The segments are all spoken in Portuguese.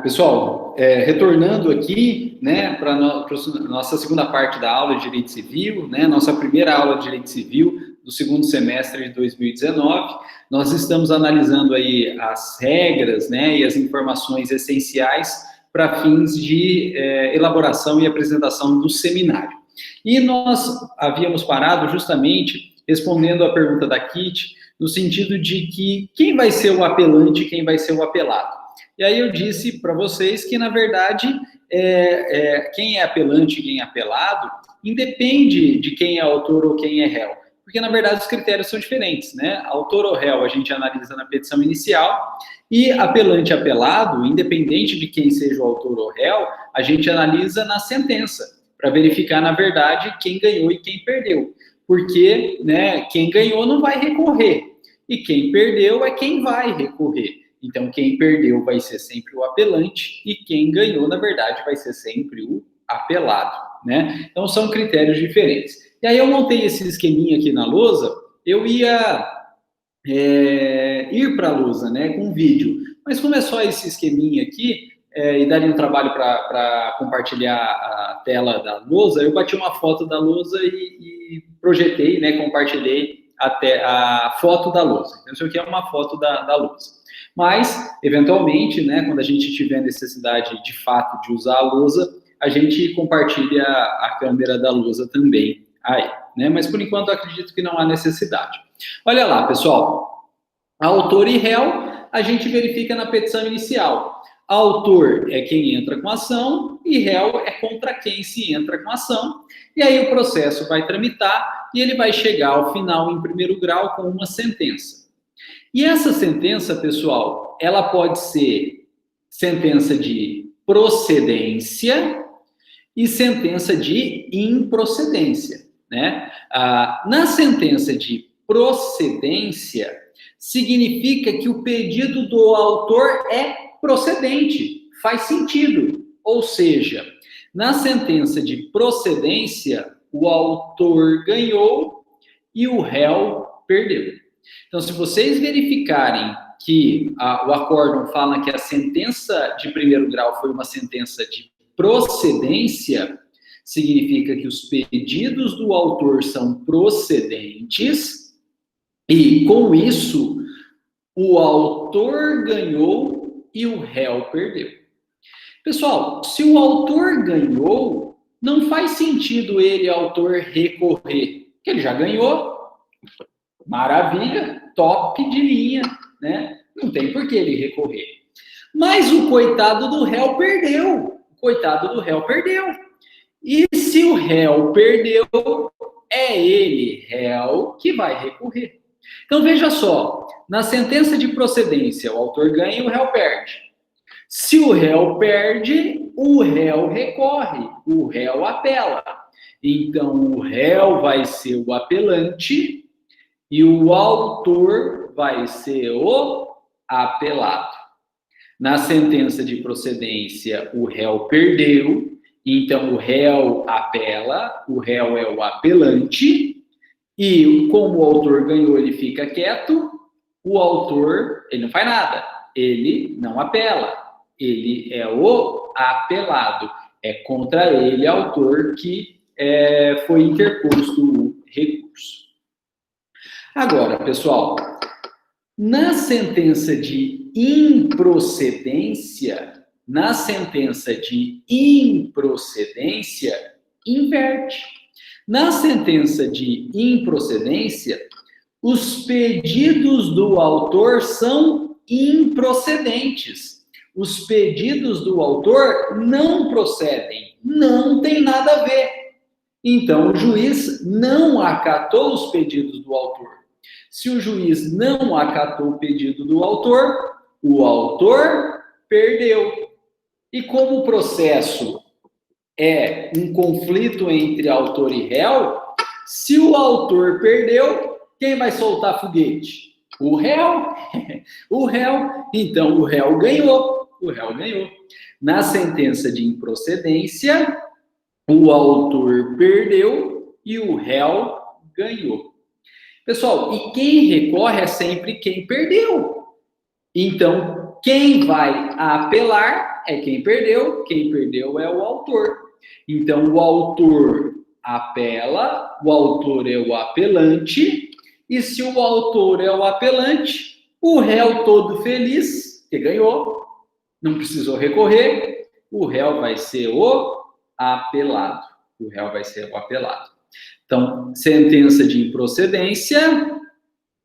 Pessoal, retornando aqui, né, para nossa segunda parte da aula de Direito Civil, né, nossa primeira aula de Direito Civil do segundo semestre de 2019, nós estamos analisando aí as regras, né, e as informações essenciais para fins de elaboração e apresentação do seminário. E nós havíamos parado justamente respondendo a pergunta da Kitty, no sentido de que quem vai ser o apelante e quem vai ser o apelado. E aí eu disse para vocês que, na verdade, quem é apelante e quem é apelado independe de quem é autor ou quem é réu. Porque, na verdade, os critérios são diferentes, né? Autor ou réu a gente analisa na petição inicial e apelante e apelado, independente de quem seja o autor ou réu, a gente analisa na sentença, para verificar, na verdade, quem ganhou e quem perdeu. Porque, né, quem ganhou não vai recorrer e quem perdeu é quem vai recorrer. Então, quem perdeu vai ser sempre o apelante e quem ganhou, na verdade, vai ser sempre o apelado, né? Então, são critérios diferentes. E aí eu montei esse esqueminha aqui na lousa, eu ia ir para a lousa, né, com vídeo. Mas como é só esse esqueminha aqui, e daria um trabalho para compartilhar a tela da lousa, eu bati uma foto da lousa e projetei, né, compartilhei até a foto da lousa. Então, isso aqui é uma foto da lousa. Mas, eventualmente, né, quando a gente tiver necessidade de fato de usar a lousa, a gente compartilha a câmera da lousa também aí, né? Mas, por enquanto, eu acredito que não há necessidade. Olha lá, pessoal. Autor e réu, a gente verifica na petição inicial. Autor é quem entra com a ação e réu é contra quem se entra com a ação. E aí o processo vai tramitar e ele vai chegar ao final, em primeiro grau, com uma sentença. E essa sentença, pessoal, ela pode ser sentença de procedência e sentença de improcedência, né? Na sentença de procedência, significa que o pedido do autor é procedente, faz sentido. Ou seja, na sentença de procedência, o autor ganhou e o réu perdeu. Então, se vocês verificarem que o acórdão fala que a sentença de primeiro grau foi uma sentença de procedência, significa que os pedidos do autor são procedentes e, com isso, o autor ganhou e o réu perdeu. Pessoal, se o autor ganhou, não faz sentido ele, autor, recorrer, porque ele já ganhou. Maravilha, top de linha, né? Não tem por que ele recorrer. Mas o coitado do réu perdeu. O coitado do réu perdeu. E se o réu perdeu, é ele, réu, que vai recorrer. Então, veja só. Na sentença de procedência, o autor ganha e o réu perde. Se o réu perde, o réu recorre. O réu apela. Então, o réu vai ser o apelante e o autor vai ser o apelado. Na sentença de procedência, o réu perdeu, então o réu apela, o réu é o apelante, e como o autor ganhou, ele fica quieto, o autor, ele não faz nada, ele não apela, ele é o apelado, é contra ele, autor, que foi interposto o recurso. Agora, pessoal, na sentença de improcedência, inverte. Na sentença de improcedência, os pedidos do autor são improcedentes. Os pedidos do autor não procedem, não tem nada a ver. Então, o juiz não acatou os pedidos do autor. Se o juiz não acatou o pedido do autor, o autor perdeu. E como o processo é um conflito entre autor e réu, se o autor perdeu, quem vai soltar foguete? O réu. O réu. Então, o réu ganhou. O réu ganhou. Na sentença de improcedência, o autor perdeu e o réu ganhou. Pessoal, e quem recorre é sempre quem perdeu. Então, quem vai apelar é quem perdeu é o autor. Então, o autor apela, o autor é o apelante, e se o autor é o apelante, o réu todo feliz, que ganhou, não precisou recorrer, o réu vai ser o apelado. O réu vai ser o apelado. Então, sentença de improcedência,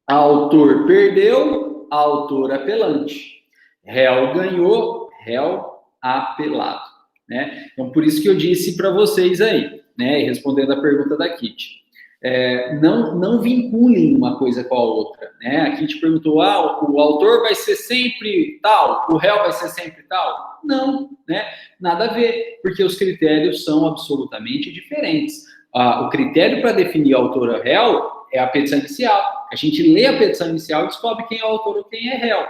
autor perdeu, autor apelante. Réu ganhou, réu apelado. Né? Então, por isso que eu disse para vocês aí, né, respondendo a pergunta da Kitty, não vinculem uma coisa com a outra. Né? A Kitty perguntou, o autor vai ser sempre tal, o réu vai ser sempre tal? Não, né? Nada a ver, porque os critérios são absolutamente diferentes. O critério para definir autor ou réu é a petição inicial. A gente lê a petição inicial e descobre quem é o autor ou quem é réu.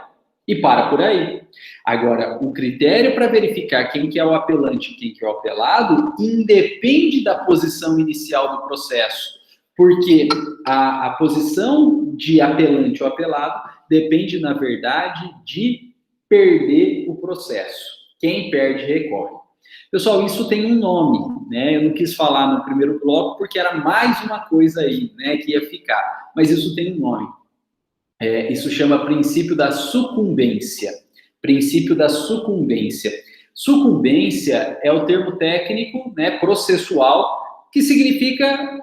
E para por aí. Agora, o critério para verificar quem que é o apelante e quem que é o apelado independe da posição inicial do processo. Porque a posição de apelante ou apelado depende, na verdade, de perder o processo. Quem perde, recorre. Pessoal, isso tem um nome, né? Eu não quis falar no primeiro bloco porque era mais uma coisa aí, né, que ia ficar. Mas isso tem um nome. Isso chama princípio da sucumbência. Princípio da sucumbência. Sucumbência é o termo técnico, né, processual, que significa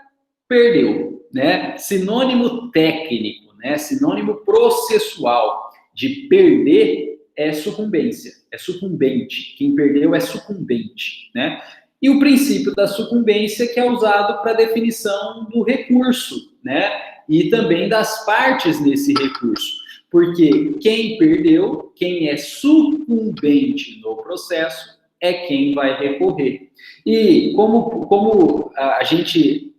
perdeu, né? Sinônimo técnico, né? Sinônimo processual de perder é sucumbência, é sucumbente. Quem perdeu é sucumbente, né? E o princípio da sucumbência que é usado para definição do recurso, né? E também das partes nesse recurso. Porque quem perdeu, quem é sucumbente no processo, é quem vai recorrer. E como a gente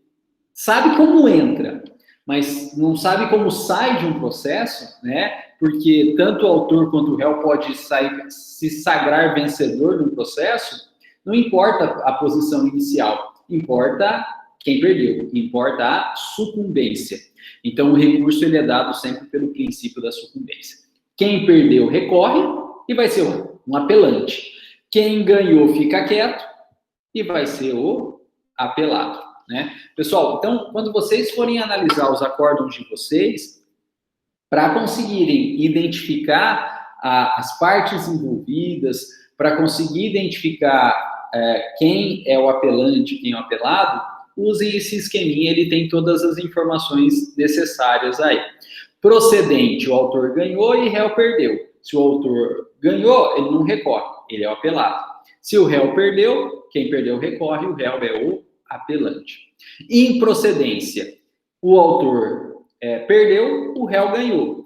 sabe como entra, mas não sabe como sai de um processo, né? Porque tanto o autor quanto o réu pode se sagrar vencedor de um processo, não importa a posição inicial, importa quem perdeu, importa a sucumbência. Então, o recurso ele é dado sempre pelo princípio da sucumbência. Quem perdeu, recorre e vai ser um apelante. Quem ganhou, fica quieto e vai ser o apelado. Né? Pessoal, então, quando vocês forem analisar os acórdãos de vocês, para conseguirem identificar as partes envolvidas, para conseguir identificar quem é o apelante, quem é o apelado, usem esse esqueminha, ele tem todas as informações necessárias aí. Procedente, o autor ganhou e o réu perdeu. Se o autor ganhou, ele não recorre, ele é o apelado. Se o réu perdeu, quem perdeu recorre, o réu é o apelante. Improcedência, o autor perdeu, o réu ganhou.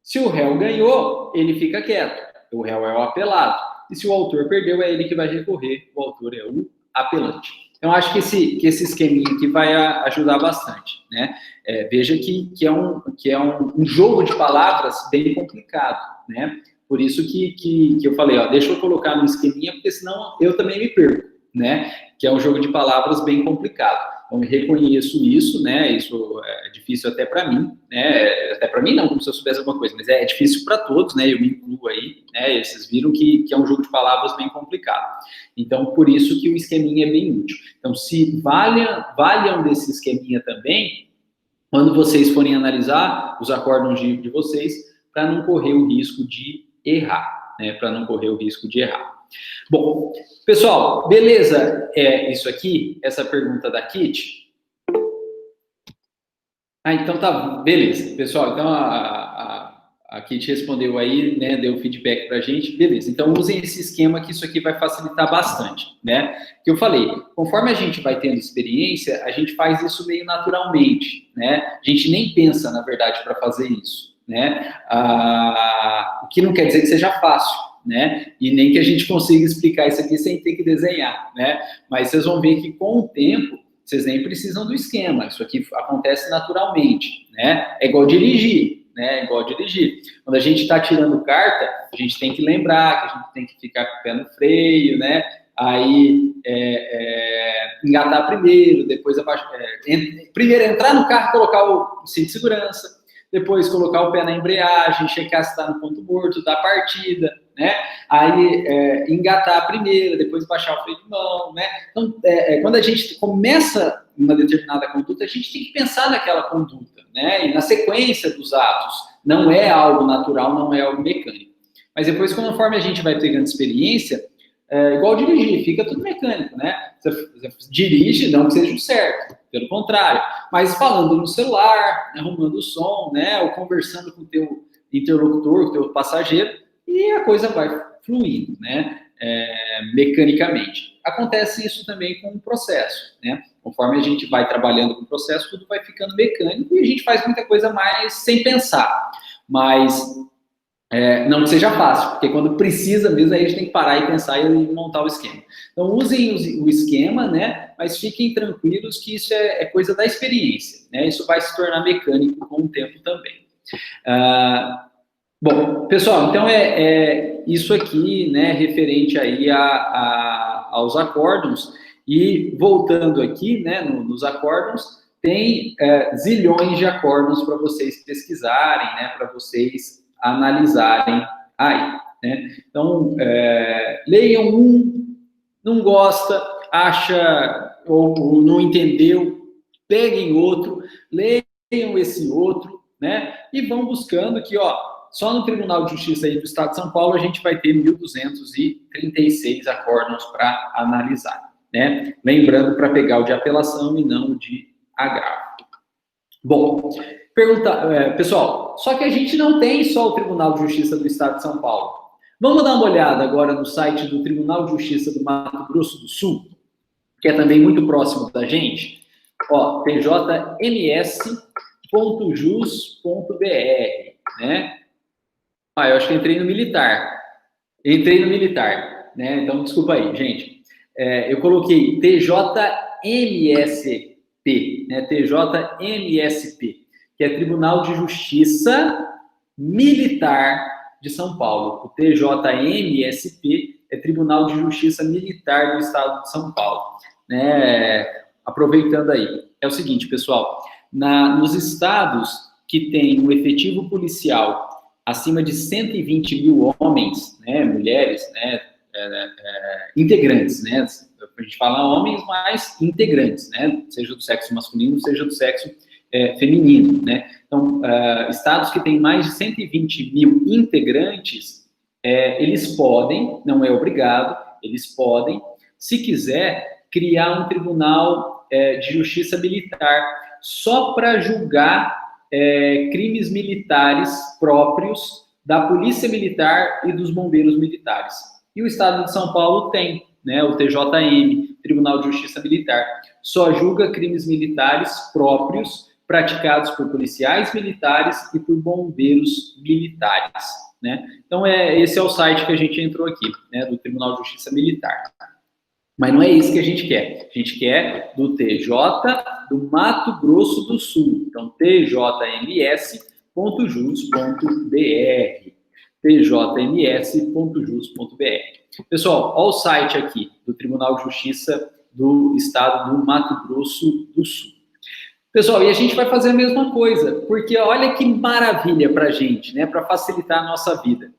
Se o réu ganhou, ele fica quieto, o réu é o apelado. E se o autor perdeu, é ele que vai recorrer, o autor é o apelante. Então, acho que esse esqueminha aqui vai ajudar bastante, né? Veja que é um jogo de palavras bem complicado, né? Por isso que eu falei, deixa eu colocar no esqueminha, porque senão eu também me perco, né? Que é um jogo de palavras bem complicado. Então, eu reconheço isso, né? Isso é difícil até para mim, né? Até para mim não, como se eu soubesse alguma coisa, mas é difícil para todos, né? Eu me incluo aí, né? Vocês viram que é um jogo de palavras bem complicado. Então, por isso que o esqueminha é bem útil. Então, se valham desse esqueminha também, quando vocês forem analisar os acórdãos de vocês, para não correr o risco de errar, né? Para não correr o risco de errar. Bom, pessoal, beleza? Isso aqui, essa pergunta da Kitty. Então tá, beleza. Pessoal, então a Kitty respondeu aí, né? Deu feedback pra gente, beleza. Então usem esse esquema que isso aqui vai facilitar bastante, né? Que eu falei, conforme a gente vai tendo experiência, a gente faz isso meio naturalmente, né? A gente nem pensa, na verdade, para fazer isso, né? O que não quer dizer que seja fácil, né? E nem que a gente consiga explicar isso aqui sem ter que desenhar, né? Mas vocês vão ver que com o tempo vocês nem precisam do esquema, isso aqui acontece naturalmente, né? É igual dirigir, né? É igual dirigir. Quando a gente está tirando carta, a gente tem que lembrar que a gente tem que ficar com o pé no freio, né? Aí engatar primeiro, depois primeiro entrar no carro, colocar o cinto de segurança, depois colocar o pé na embreagem, checar se está no ponto morto, dar partida, né? Aí engatar a primeira, depois baixar o freio de mão, né? Então, quando a gente começa uma determinada conduta, a gente tem que pensar naquela conduta, né? E na sequência dos atos. Não é algo natural, não é algo mecânico. Mas depois, conforme a gente vai pegando experiência, igual dirigir, fica tudo mecânico, né? Você dirige, não que seja o certo, pelo contrário. Mas falando no celular, arrumando o som, né? Ou conversando com o teu interlocutor, com o teu passageiro, e a coisa vai fluindo, né? Mecanicamente. Acontece isso também com o processo, né? Conforme a gente vai trabalhando com o processo, tudo vai ficando mecânico e a gente faz muita coisa mais sem pensar. Mas não que seja fácil, porque quando precisa mesmo, aí a gente tem que parar e pensar e montar o esquema. Então, usem o esquema, né? Mas fiquem tranquilos que isso é coisa da experiência, né? Isso vai se tornar mecânico com o tempo também. Bom, pessoal, então isso aqui, né, referente aí aos acórdons. E voltando aqui, né, nos acórdons, tem zilhões de acórdons para vocês pesquisarem, né, para vocês analisarem aí, né? Então, leiam não gosta, acha ou não entendeu, peguem outro, leiam esse outro, né? E vão buscando que, só no Tribunal de Justiça aí do Estado de São Paulo a gente vai ter 1.236 acórdons para analisar, né? Lembrando para pegar o de apelação e não o de agravo. Bom, pessoal, só que a gente não tem só o Tribunal de Justiça do Estado de São Paulo. Vamos dar uma olhada agora no site do Tribunal de Justiça do Mato Grosso do Sul, que é também muito próximo da gente. tjms.jus.br, né? Eu acho que entrei no militar. Né? Então, desculpa aí, gente. Eu coloquei TJMSP, né? TJMSP, que é Tribunal de Justiça Militar de São Paulo. O TJMSP é Tribunal de Justiça Militar do Estado de São Paulo, né? Aproveitando aí, é o seguinte, pessoal, nos estados que tem um efetivo policial acima de 120 mil homens, né, mulheres, né, integrantes, né, a gente fala homens, mas integrantes, né, seja do sexo masculino, seja do sexo feminino, né. Então, estados que têm mais de 120 mil integrantes, eles podem, não é obrigado, eles podem, se quiser, criar um tribunal de justiça militar só para julgar crimes militares próprios da Polícia Militar e dos Bombeiros Militares. E o Estado de São Paulo tem, né, o TJM, Tribunal de Justiça Militar, só julga crimes militares próprios praticados por policiais militares e por bombeiros militares, né? Então, esse é o site que a gente entrou aqui, né, do Tribunal de Justiça Militar. Mas não é isso que a gente quer. A gente quer do TJ do Mato Grosso do Sul. Então, tjms.jus.br. tjms.jus.br. Pessoal, olha o site aqui do Tribunal de Justiça do Estado do Mato Grosso do Sul. Pessoal, e a gente vai fazer a mesma coisa, porque olha que maravilha para a gente, né, para facilitar a nossa vida.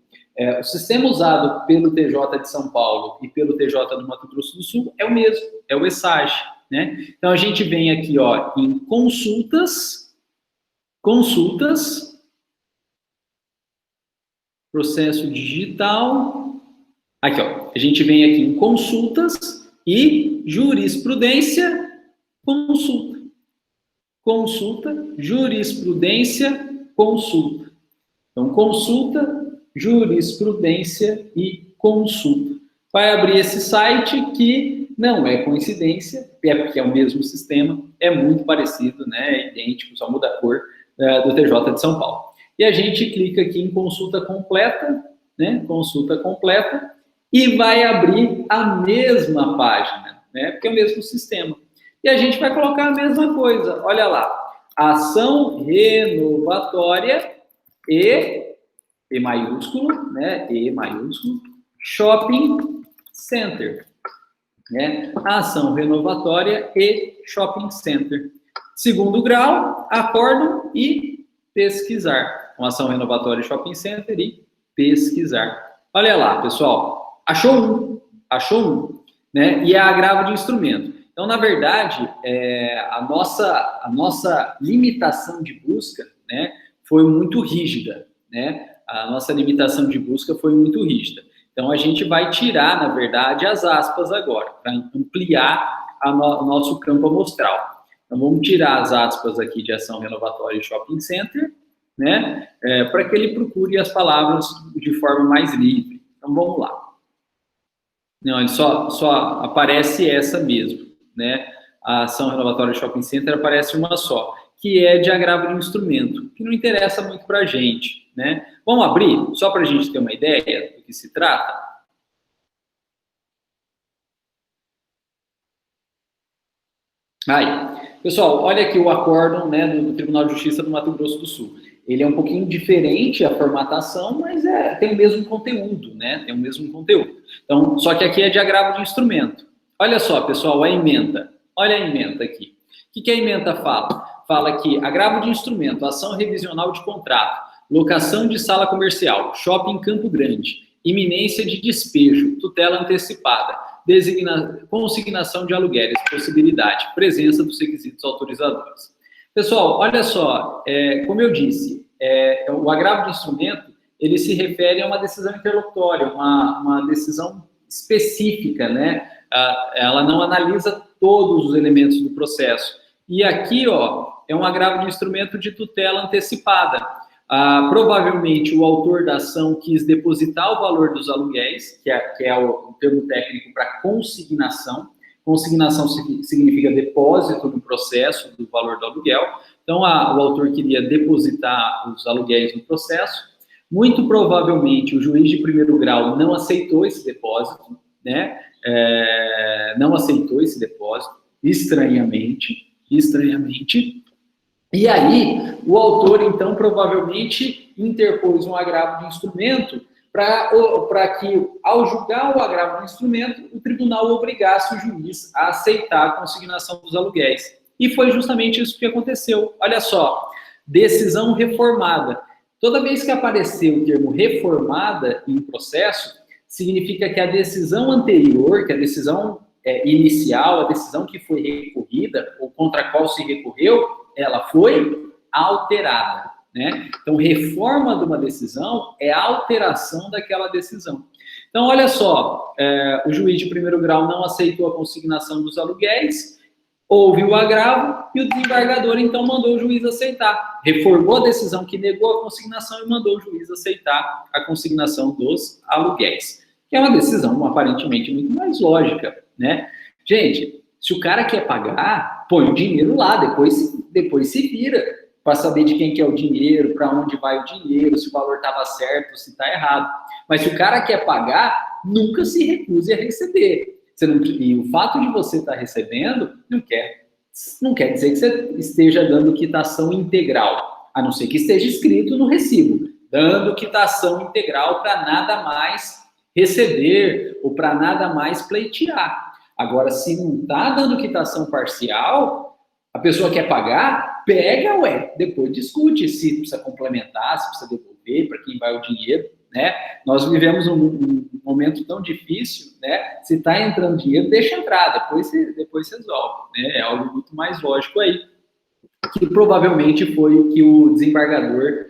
O sistema usado pelo TJ de São Paulo e pelo TJ do Mato Grosso do Sul é o mesmo, é o ESAG, né? Então, a gente vem aqui, em consultas, processo digital, aqui, a gente vem aqui em consultas e jurisprudência, consulta, jurisprudência, consulta. Então, consulta, jurisprudência e consulta. Vai abrir esse site que não é coincidência, porque é o mesmo sistema, é muito parecido, né, é idêntico, só muda a cor do TJ de São Paulo. E a gente clica aqui em consulta completa, né, consulta completa, e vai abrir a mesma página, né, porque é o mesmo sistema. E a gente vai colocar a mesma coisa, olha lá, ação renovatória E maiúsculo, né? E maiúsculo, shopping center, né? Ação renovatória e shopping center. Segundo grau, acórdão e pesquisar. Uma ação renovatória e shopping center e pesquisar. Olha lá, pessoal, achou um, né? E é agravo de instrumento. Então, na verdade, a nossa limitação de busca, né, foi muito rígida, né? A nossa limitação de busca foi muito rígida. Então, a gente vai tirar, na verdade, as aspas agora, para ampliar o nosso campo amostral. Então, vamos tirar as aspas aqui de ação renovatória e shopping center, né? Para que ele procure as palavras de forma mais livre. Então, vamos lá. Não, ele só aparece essa mesmo, né? A ação renovatória de shopping center aparece uma só, que é de agravo de instrumento, que não interessa muito para a gente, né? Vamos abrir, só para a gente ter uma ideia do que se trata? Aí, pessoal, olha aqui o acórdão, né, do Tribunal de Justiça do Mato Grosso do Sul. Ele é um pouquinho diferente a formatação, mas tem o mesmo conteúdo, né? Tem o mesmo conteúdo. Então, só que aqui é de agravo de instrumento. Olha só, pessoal, a ementa. Olha a ementa aqui. O que a ementa fala? Fala que agravo de instrumento, ação revisional de contrato, locação de sala comercial, shopping Campo Grande, iminência de despejo, tutela antecipada, consignação de aluguéis, possibilidade, presença dos requisitos autorizadores. Pessoal, olha só, como eu disse, o agravo de instrumento, ele se refere a uma decisão interlocutória, uma decisão específica, né? Ela não analisa todos os elementos do processo. E aqui, ó, é um agravo de instrumento de tutela antecipada. Provavelmente o autor da ação quis depositar o valor dos aluguéis, que é o termo técnico para consignação. Consignação significa depósito no processo do valor do aluguel. Então, o autor queria depositar os aluguéis no processo. Muito provavelmente o juiz de primeiro grau não aceitou esse depósito, né? Não aceitou esse depósito, estranhamente. E aí, o autor, então, provavelmente interpôs um agravo de instrumento para que, ao julgar o agravo do instrumento, o tribunal obrigasse o juiz a aceitar a consignação dos aluguéis. E foi justamente isso que aconteceu. Olha só, decisão reformada. Toda vez que aparecer o termo reformada em processo, significa que a decisão anterior, que a decisão inicial, a decisão que foi recorrida, ou contra a qual se recorreu, ela foi alterada, né? Então, reforma de uma decisão é alteração daquela decisão. Então, olha só, o juiz de primeiro grau não aceitou a consignação dos aluguéis, houve o agravo e o desembargador, então, mandou o juiz aceitar. Reformou a decisão que negou a consignação e mandou o juiz aceitar a consignação dos aluguéis, que é uma decisão aparentemente muito mais lógica, né? Gente, se o cara quer pagar, põe o dinheiro lá, depois se vira para saber de quem que é o dinheiro, para onde vai o dinheiro, se o valor estava certo, se está errado. Mas se o cara quer pagar, nunca se recuse a receber. E o fato de você estar recebendo não quer dizer que você esteja dando quitação integral, a não ser que esteja escrito no recibo, dando quitação integral para nada mais receber ou para nada mais pleitear. Agora, se não está dando quitação parcial, a pessoa quer pagar, pega, depois discute se precisa complementar, se precisa devolver, para quem vai o dinheiro, né? Nós vivemos um momento tão difícil, né? Se está entrando dinheiro, deixa entrar, depois resolve, né? É algo muito mais lógico aí, que provavelmente foi o que o desembargador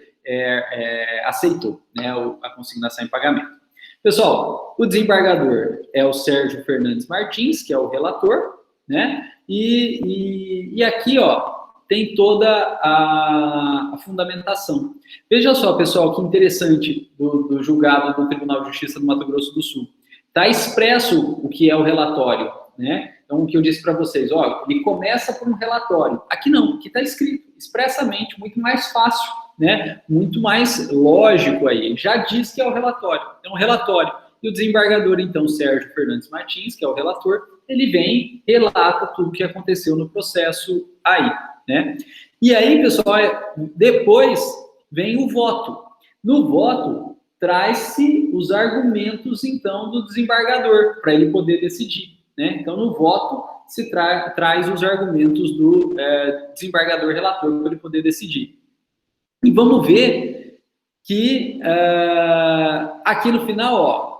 aceitou, né? A consignação em pagamento. Pessoal, o desembargador é o Sérgio Fernandes Martins, que é o relator, né? E aqui, ó, tem toda a fundamentação. Veja só, pessoal, que interessante do julgado do Tribunal de Justiça do Mato Grosso do Sul. Está expresso o que é o relatório, né? Então, o que eu disse para vocês, ó, ele começa por um relatório. Aqui não, aqui está escrito expressamente, muito mais fácil, né? Muito mais lógico aí. Ele já diz que é o relatório. É um relatório. E o desembargador, então, Sérgio Fernandes Martins, que é o relator, ele vem, relata tudo o que aconteceu no processo aí, né? E aí, pessoal, depois vem o voto. No voto, traz-se os argumentos, então, do desembargador, para ele poder decidir, né? Então, no voto, se traz os argumentos do desembargador relator para ele poder decidir. E vamos ver que aqui no final, ó,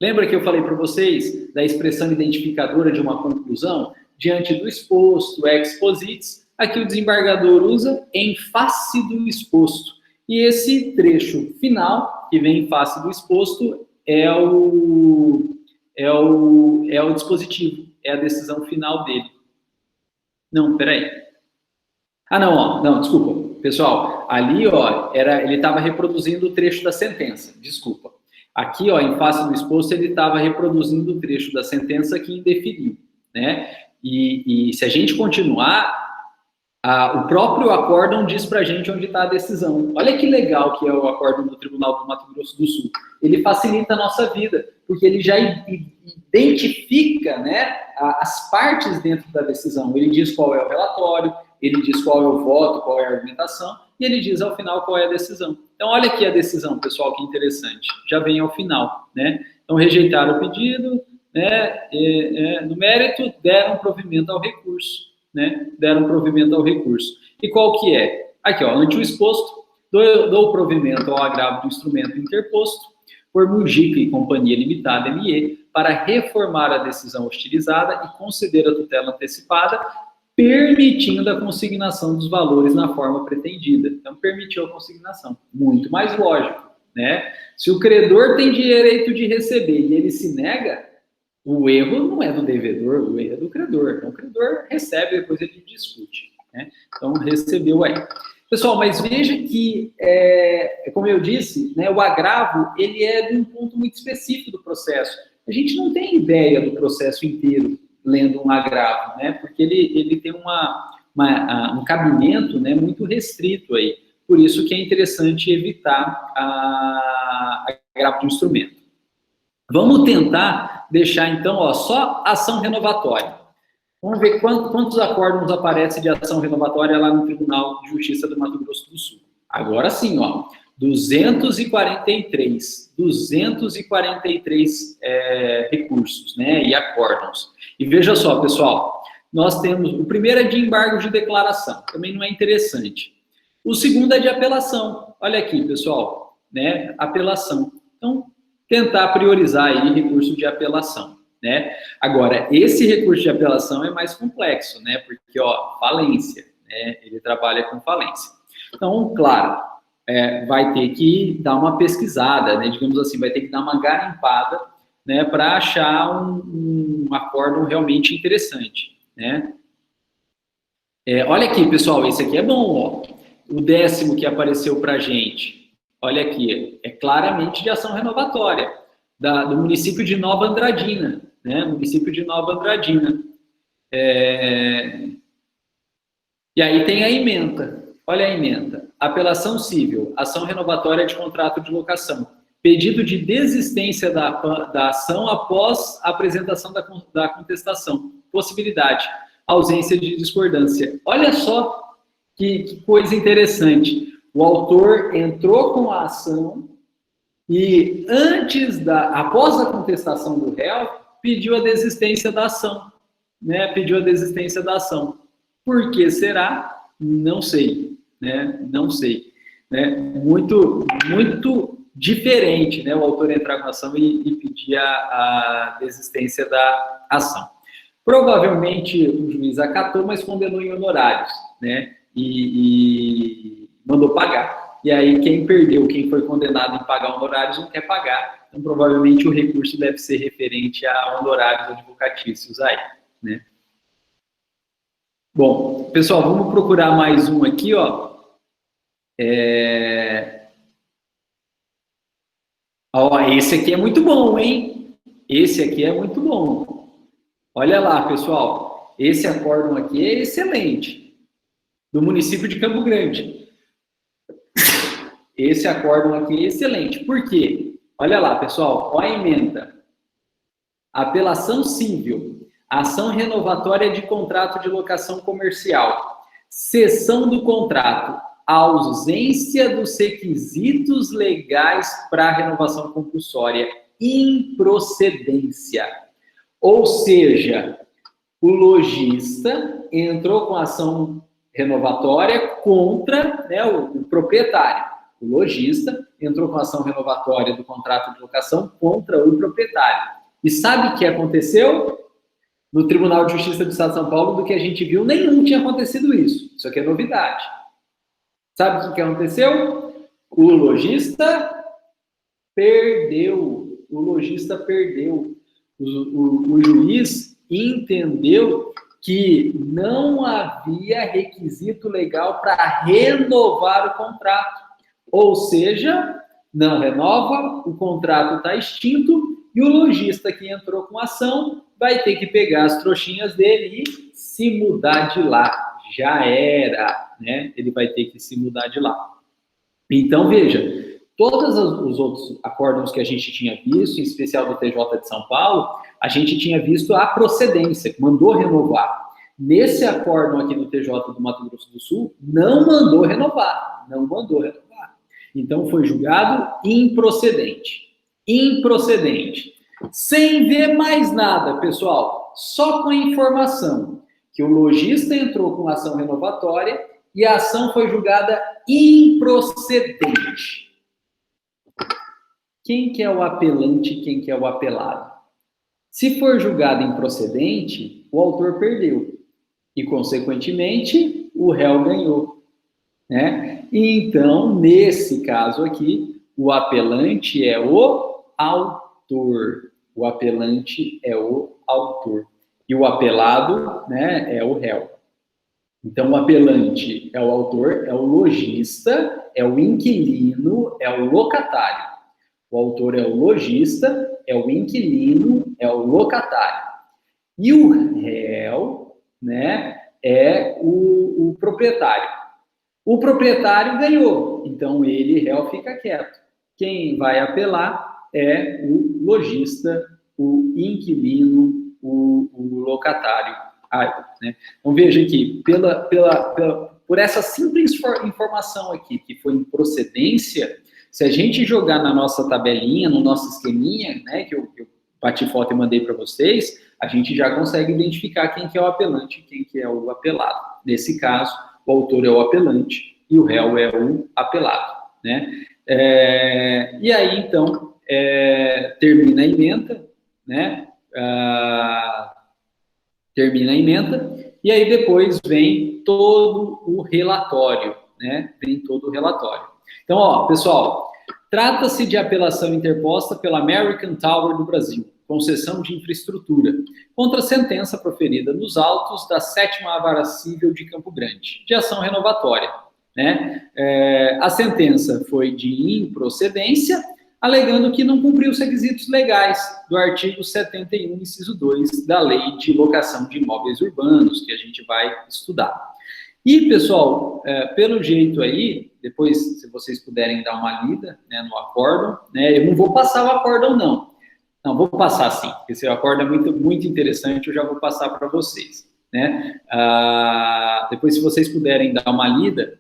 lembra que eu falei para vocês da expressão identificadora de uma conclusão? Diante do exposto, exposites, aqui o desembargador usa em face do exposto. E esse trecho final, que vem em face do exposto, é o dispositivo, é a decisão final dele. Não, peraí. Ah, não, ó, não, desculpa. Pessoal, ali, ó, ele estava reproduzindo o trecho da sentença, desculpa. Aqui, ó, em face do exposto, ele estava reproduzindo o trecho da sentença que indeferiu, né? E se a gente continuar, o próprio acórdão diz para a gente onde está a decisão. Olha que legal que é o acórdão do Tribunal do Mato Grosso do Sul. Ele facilita a nossa vida, porque ele já identifica, né, as partes dentro da decisão. Ele diz qual é o relatório, ele diz qual é o voto, qual é a argumentação, e ele diz ao final qual é a decisão. Então, olha aqui a decisão, pessoal, que interessante. Já vem ao final, né? Então, rejeitaram o pedido, né, no mérito, deram provimento ao recurso. Né, deram provimento ao recurso. E qual que é? Aqui, ó, ante o exposto, dou provimento ao agravo do instrumento interposto por Mujica e Companhia Limitada, ME, para reformar a decisão hostilizada e conceder a tutela antecipada, permitindo a consignação dos valores na forma pretendida. Então, permitiu a consignação. Muito mais lógico, né? Se o credor tem direito de receber e ele se nega, o erro não é do devedor, o erro é do credor. Então, o credor recebe, depois ele discute, né? Então, recebeu aí. Pessoal, mas veja que, como eu disse, né, o agravo, ele é de um ponto muito específico do processo. A gente não tem ideia do processo inteiro lendo um agravo, né? Porque ele tem um cabimento, né, muito restrito aí. Por isso que é interessante evitar agravo de instrumento. Vamos tentar deixar, então, ó, só ação renovatória. Vamos ver quantos acórdãos aparecem de ação renovatória lá no Tribunal de Justiça do Mato Grosso do Sul. Agora sim, ó, 243 recursos, né, e acórdãos. E veja só, pessoal, nós temos, o primeiro é de embargo de declaração, também não é interessante. O segundo é de apelação. Olha aqui, pessoal, né, apelação. Então, tentar priorizar aí recurso de apelação, né? Agora, esse recurso de apelação é mais complexo, né? Porque, ó, falência, né? Ele trabalha com falência. Então, claro, vai ter que dar uma pesquisada, né? Digamos assim, vai ter que dar uma garimpada, né? Para achar um acórdão realmente interessante, né? Olha aqui, pessoal, esse aqui é bom, ó. O 10º que apareceu para a gente. Olha aqui, é claramente de ação renovatória, do município de Nova Andradina, né? Município de Nova Andradina. E aí tem a ementa. Olha a ementa. Apelação civil, ação renovatória de contrato de locação. Pedido de desistência da ação após a apresentação da contestação. Possibilidade, ausência de discordância. Olha só que coisa interessante. O autor entrou com a ação e após a contestação do réu, pediu a desistência da ação, né? Pediu a desistência da ação. Por que será? Não sei, né? Não sei, né? Muito, muito diferente, né? O autor entrar com a ação e pedir a desistência da ação. Provavelmente o juiz acatou, mas condenou em honorários, né? E mandou pagar. E aí quem perdeu, quem foi condenado em pagar honorários não quer pagar. Então provavelmente o recurso deve ser referente a honorários advocatícios aí, né? Bom, pessoal, vamos procurar mais um aqui, ó. Ó, esse aqui é muito bom, hein? Esse aqui é muito bom. Olha lá, pessoal. Esse acórdão aqui é excelente. Do município de Campo Grande. Esse acórdão aqui é excelente. Por quê? Olha lá, pessoal. Olha a ementa. Apelação civil. Ação renovatória de contrato de locação comercial. Cessão do contrato. Ausência dos requisitos legais para a renovação compulsória. Improcedência. Ou seja, o lojista entrou com ação renovatória contra, né, o proprietário. O lojista entrou com ação renovatória do contrato de locação contra o proprietário. E sabe o que aconteceu? No Tribunal de Justiça do Estado de São Paulo, do que a gente viu, nenhum tinha acontecido isso. Isso aqui é novidade. Sabe o que aconteceu? O lojista perdeu. O lojista perdeu. O juiz entendeu que não havia requisito legal para renovar o contrato. Ou seja, não renova, o contrato está extinto e o lojista que entrou com ação vai ter que pegar as trouxinhas dele e se mudar de lá. Já era, né? Ele vai ter que se mudar de lá. Então, veja, todos os outros acórdãos que a gente tinha visto, em especial do TJ de São Paulo, a gente tinha visto a procedência, mandou renovar. Nesse acórdão aqui no TJ do Mato Grosso do Sul, não mandou renovar. Não mandou renovar. Então, foi julgado improcedente. Improcedente. Sem ver mais nada, pessoal. Só com a informação que o lojista entrou com ação renovatória e a ação foi julgada improcedente. Quem que é o apelante e quem que é o apelado? Se for julgado improcedente, o autor perdeu. E, consequentemente, o réu ganhou. Né? Então, nesse caso aqui, o apelante é o autor. O apelante é o autor. E o apelado, né, é o réu. Então, o apelante é o autor, é o lojista, é o inquilino, é o locatário. O autor é o lojista, é o inquilino, é o locatário. E o réu, né, é o proprietário. O proprietário ganhou, então ele, réu, fica quieto. Quem vai apelar é o lojista, o inquilino, o locatário. Né? Então veja aqui, por essa simples informação aqui, que foi improcedência, se a gente jogar na nossa tabelinha, no nosso esqueminha, né, que eu bati foto e mandei para vocês, a gente já consegue identificar quem que é o apelante e quem que é o apelado. Nesse caso, o autor é o apelante e o réu é o apelado. Né? E aí, então, termina a ementa, né? Termina a ementa, e aí depois vem todo o relatório, né? Vem todo o relatório. Então, ó, pessoal, trata-se de apelação interposta pela American Tower do Brasil, concessão de infraestrutura, contra a sentença proferida nos autos da 7ª Vara Civil de Campo Grande, de ação renovatória. Né? A sentença foi de improcedência, alegando que não cumpriu os requisitos legais do artigo 71, inciso 2, da Lei de Locação de Imóveis Urbanos, que a gente vai estudar. E, pessoal, pelo jeito aí, depois, se vocês puderem dar uma lida, né, no acórdão, né, eu não vou passar o acórdão, não. Não, vou passar sim, porque esse acórdão é muito, muito interessante, eu já vou passar para vocês. Né? Depois, se vocês puderem dar uma lida,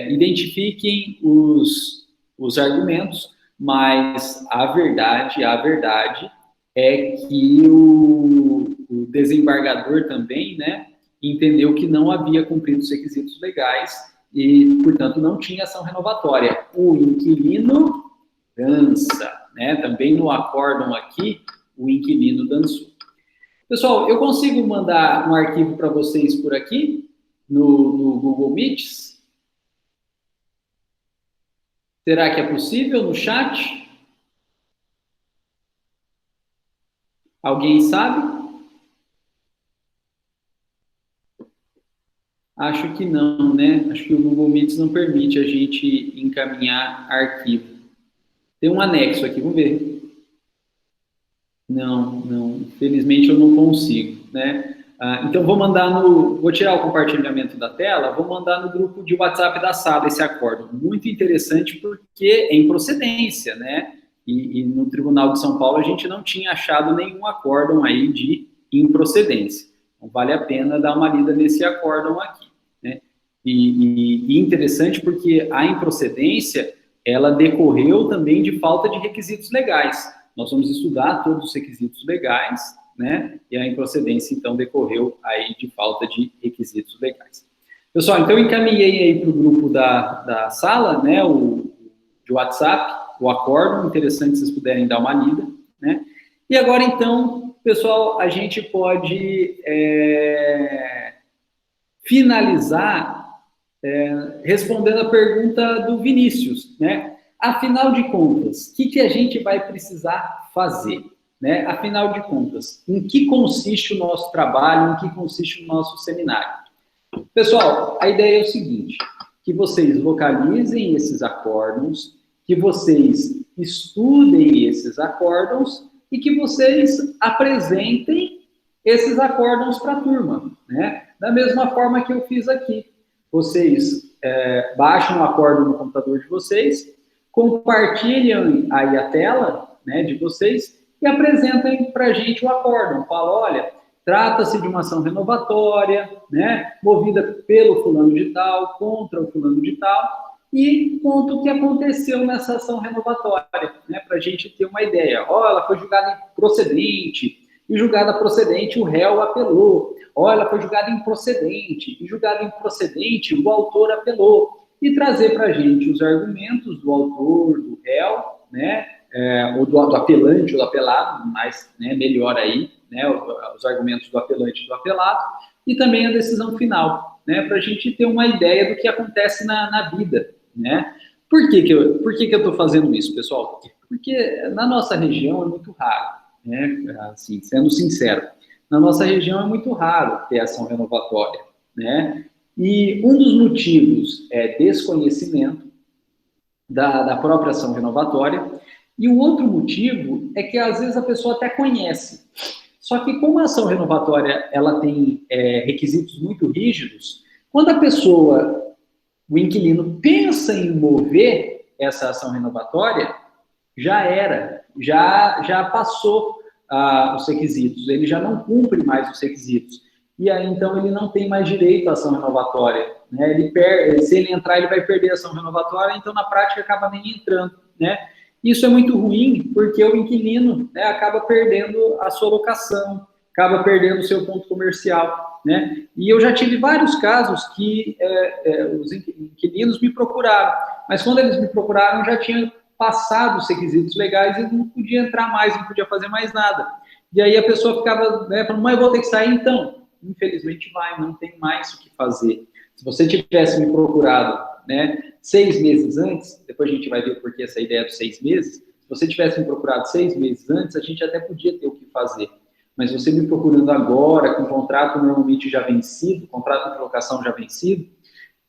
identifiquem os argumentos, mas a verdade é que o desembargador também, né, entendeu que não havia cumprido os requisitos legais e, portanto, não tinha ação renovatória. O inquilino dança, né? Também no acórdão aqui, o inquilino dançou. Pessoal, eu consigo mandar um arquivo para vocês por aqui, no Google Meets? Será que é possível no chat? Alguém sabe? Acho que não, né? Acho que o Google Meets não permite a gente encaminhar arquivo. Tem um anexo aqui, vamos ver. Não. Infelizmente eu não consigo, né? Então vou tirar o compartilhamento da tela, vou mandar no grupo de WhatsApp da sala esse acórdão. Muito interessante porque é improcedência, né? E no Tribunal de São Paulo a gente não tinha achado nenhum acórdão aí de improcedência. Então vale a pena dar uma lida nesse acórdão aqui, né? E interessante porque a improcedência, ela decorreu também de falta de requisitos legais. Nós vamos estudar todos os requisitos legais, né? E a improcedência, então, decorreu aí de falta de requisitos legais. Pessoal, então eu encaminhei aí para o grupo da sala, né, o de WhatsApp, o acórdão, interessante se vocês puderem dar uma lida, né? E agora, então, pessoal, a gente pode finalizar respondendo a pergunta do Vinícius, né? Afinal de contas, o que a gente vai precisar fazer? Né? Afinal de contas, em que consiste o nosso trabalho, em que consiste o nosso seminário? Pessoal, a ideia é o seguinte, que vocês localizem esses acórdãos, que vocês estudem esses acórdãos e que vocês apresentem esses acórdãos para a turma, né? Da mesma forma que eu fiz aqui. Vocês baixam o acórdão no computador de vocês, compartilham aí a tela, né, de vocês e apresentem para a gente o acórdão. Fala, olha, trata-se de uma ação renovatória, né, movida pelo fulano de tal, contra o fulano de tal, e conta o que aconteceu nessa ação renovatória, né, para a gente ter uma ideia. Ó, ela foi julgada improcedente, e julgada procedente o réu apelou. Ó, ela foi julgada improcedente, e julgada improcedente o autor apelou. E trazer para a gente os argumentos do autor, do réu, né, ou do apelante ou do apelado, mas né, melhor aí, né, os argumentos do apelante e do apelado, e também a decisão final, né, para a gente ter uma ideia do que acontece na vida, né. Por que eu estou fazendo isso, pessoal? Porque na nossa região é muito raro, né, assim, sendo sincero, na nossa região é muito raro ter ação renovatória, né, e um dos motivos é desconhecimento da própria ação renovatória, e o outro motivo é que às vezes a pessoa até conhece, só que como a ação renovatória ela tem requisitos muito rígidos, quando a pessoa, o inquilino, pensa em mover essa ação renovatória, já era, já passou os requisitos, ele já não cumpre mais os requisitos. E aí, então, ele não tem mais direito à ação renovatória. Né? Se ele entrar, ele vai perder a ação renovatória, então, na prática, acaba nem entrando. Né? Isso é muito ruim, porque o inquilino, né, acaba perdendo a sua locação, acaba perdendo o seu ponto comercial. Né? E eu já tive vários casos que os inquilinos me procuraram, mas quando eles me procuraram, já tinha passado os requisitos legais e não podia entrar mais, não podia fazer mais nada. E aí a pessoa ficava, né, falando, mas eu vou ter que sair então? Infelizmente não tem mais o que fazer. Se você tivesse me procurado, né, 6 meses antes, depois a gente vai ver por que essa ideia dos 6 meses, se você tivesse me procurado 6 meses antes, a gente até podia ter o que fazer. Mas você me procurando agora, com o contrato normalmente já vencido, contrato de locação já vencido,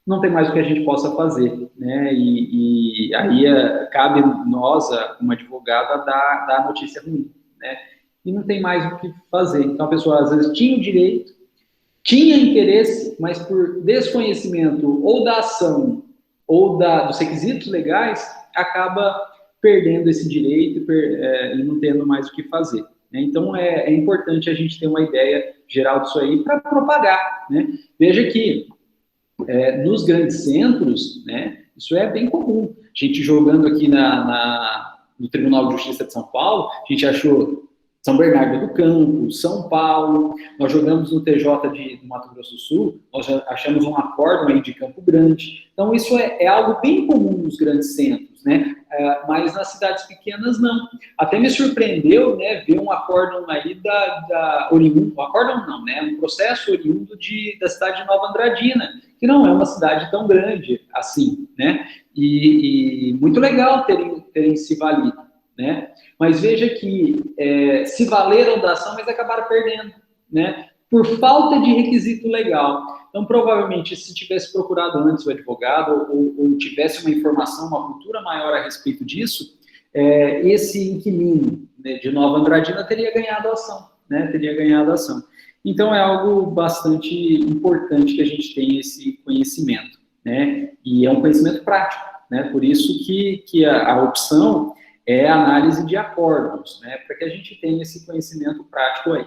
não tem mais o que a gente possa fazer, né? E aí cabe nós, como advogado, dar a notícia ruim, né? E não tem mais o que fazer. Então a pessoa às vezes tinha o direito, tinha interesse, mas por desconhecimento ou da ação ou dos requisitos legais, acaba perdendo esse direito e não tendo mais o que fazer. Né? Então é importante a gente ter uma ideia geral disso aí para propagar, né? Veja que nos grandes centros, né, isso é bem comum. A gente jogando aqui no Tribunal de Justiça de São Paulo, a gente achou São Bernardo do Campo, São Paulo, nós jogamos no TJ do Mato Grosso do Sul, nós já achamos um acórdão aí de Campo Grande. Então, isso é algo bem comum nos grandes centros, né? Mas nas cidades pequenas, não. Até me surpreendeu, né, ver um acórdão aí oriundo, acórdão não, né? Um processo oriundo da cidade de Nova Andradina, que não é uma cidade tão grande assim, né? E muito legal terem se valido, né? Mas veja que se valeram da ação, mas acabaram perdendo, né? Por falta de requisito legal. Então, provavelmente, se tivesse procurado antes o advogado ou tivesse uma informação, uma cultura maior a respeito disso, esse inquilino, né, de Nova Andradina teria ganhado a ação, né? Teria ganhado a ação. Então, é algo bastante importante que a gente tenha esse conhecimento, né? E é um conhecimento prático, né? Por isso que a opção é a análise de acórdãos, né? Para que a gente tenha esse conhecimento prático aí.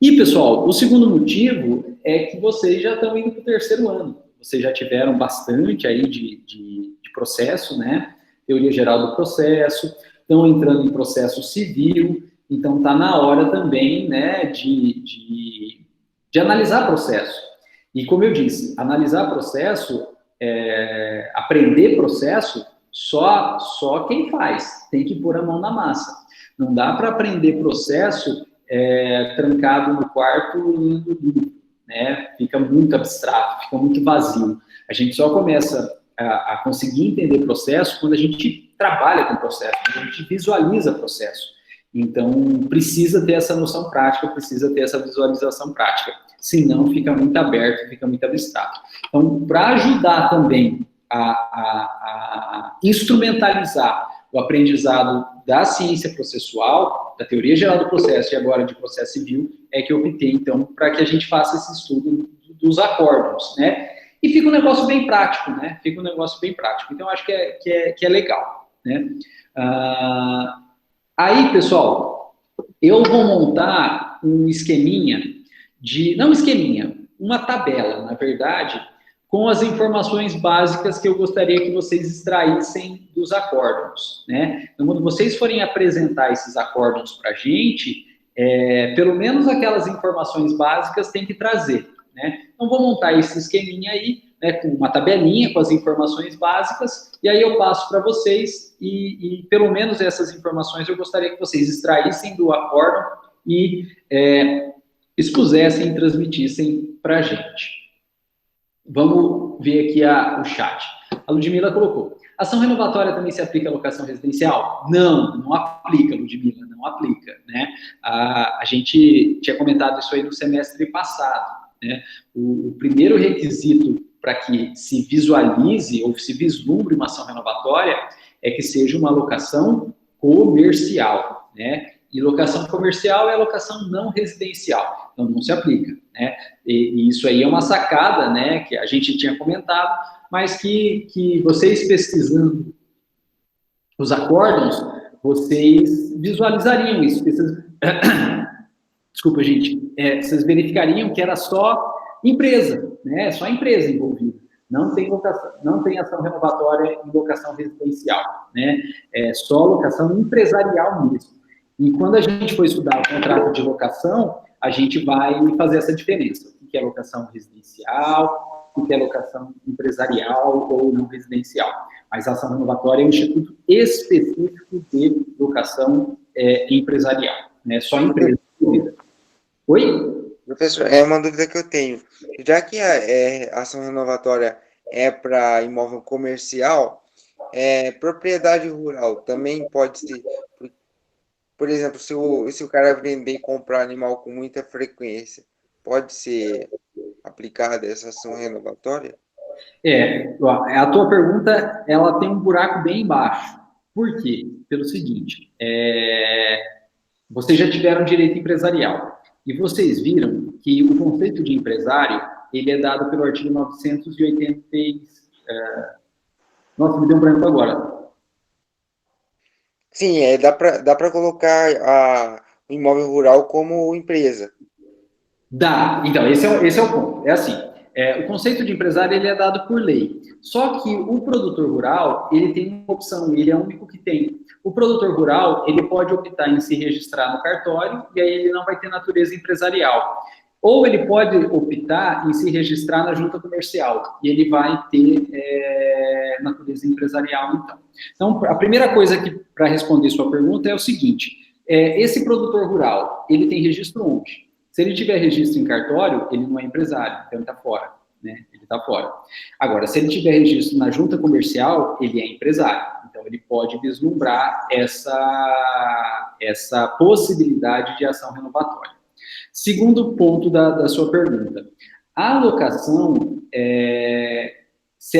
E, pessoal, o segundo motivo é que vocês já estão indo para o 3º ano. Vocês já tiveram bastante aí de processo, né? Teoria geral do processo, estão entrando em processo civil, então está na hora também, né, de analisar processo. E como eu disse, analisar processo, aprender processo, Só quem faz, tem que pôr a mão na massa. Não dá para aprender processo trancado no quarto lendo livro, né? Fica muito abstrato, fica muito vazio. A gente só começa a conseguir entender processo quando a gente trabalha com processo, quando a gente visualiza processo. Então, precisa ter essa noção prática, precisa ter essa visualização prática. Senão, fica muito aberto, fica muito abstrato. Então, para ajudar também a instrumentalizar o aprendizado da ciência processual, da teoria geral do processo e agora de processo civil, é que eu optei, então, para que a gente faça esse estudo dos acórdons, né? E fica um negócio bem prático, né? Fica um negócio bem prático. Então, acho que é legal, né? Aí, pessoal, eu vou montar um esqueminha não esqueminha, uma tabela, na verdade, com as informações básicas que eu gostaria que vocês extraíssem dos acórdons, né? Então, quando vocês forem apresentar esses acórdons para a gente, pelo menos aquelas informações básicas tem que trazer, né? Então, vou montar esse esqueminha aí, né, com uma tabelinha com as informações básicas, e aí eu passo para vocês, e pelo menos essas informações eu gostaria que vocês extraíssem do acórdão e expusessem e transmitissem para a gente. Vamos ver aqui o chat. A Ludmila colocou: ação renovatória também se aplica à locação residencial? Não aplica, Ludmila, não aplica, né? A gente tinha comentado isso aí no semestre passado, né? O primeiro requisito para que se visualize ou se vislumbre uma ação renovatória é que seja uma locação comercial, né? E locação comercial é locação não residencial, então não se aplica, né? E isso aí é uma sacada, né, que a gente tinha comentado, mas que vocês pesquisando os acórdons, vocês visualizariam isso. Desculpa, gente. Vocês verificariam que era só empresa, né? Só empresa envolvida. Não tem locação, não tem ação renovatória em locação residencial, né? É só locação empresarial mesmo. E quando a gente for estudar o contrato de locação, a gente vai fazer essa diferença. O que é locação residencial, o que é locação empresarial ou não residencial. Mas a ação renovatória é um instituto específico de locação empresarial, né? Só empresa. Oi? Professor, é uma dúvida que eu tenho. Já que a ação renovatória é para imóvel comercial, propriedade rural também pode ser. Por exemplo, se o cara vender e comprar animal com muita frequência, pode ser aplicada essa ação renovatória? A tua pergunta, ela tem um buraco bem embaixo. Por quê? Pelo seguinte, vocês já tiveram direito empresarial, e vocês viram que o conceito de empresário, ele é dado pelo artigo 980... Nossa, me deu um branco agora. Sim, dá para colocar o imóvel rural como empresa. Dá. Então, esse é o ponto. É assim, o conceito de empresário, ele é dado por lei. Só que o produtor rural, ele tem uma opção, ele é o único que tem. O produtor rural, ele pode optar em se registrar no cartório, e aí ele não vai ter natureza empresarial. Ou ele pode optar em se registrar na junta comercial, e ele vai ter natureza empresarial, então. Então, a primeira coisa para responder sua pergunta é o seguinte: esse produtor rural, ele tem registro onde? Se ele tiver registro em cartório, ele não é empresário, então ele está fora, né? Ele está fora. Agora, se ele tiver registro na junta comercial, ele é empresário. Então, ele pode vislumbrar essa possibilidade de ação renovatória. Segundo ponto da sua pergunta. A locação, se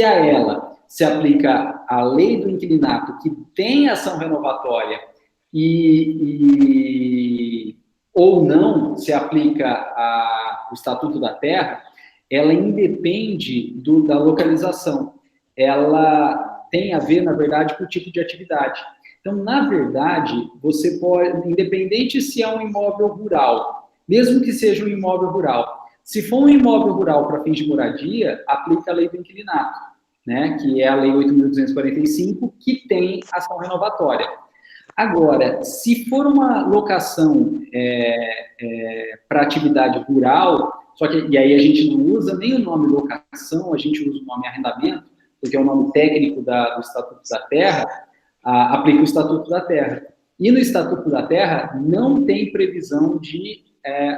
a ela se aplica a lei do inquilinato, que tem ação renovatória, ou não se aplica o Estatuto da Terra, ela independe da localização. Ela tem a ver, na verdade, com o tipo de atividade. Então, na verdade, você pode, independente se é um imóvel rural, mesmo que seja um imóvel rural, se for um imóvel rural para fins de moradia, aplica a lei do inquilinato, né, que é a lei 8.245, que tem ação renovatória. Agora, se for uma locação para atividade rural, Só que, e aí a gente não usa nem o nome locação, a gente usa o nome arrendamento, porque é o nome técnico do Estatuto da Terra, aplica o Estatuto da Terra. E no Estatuto da Terra não tem previsão de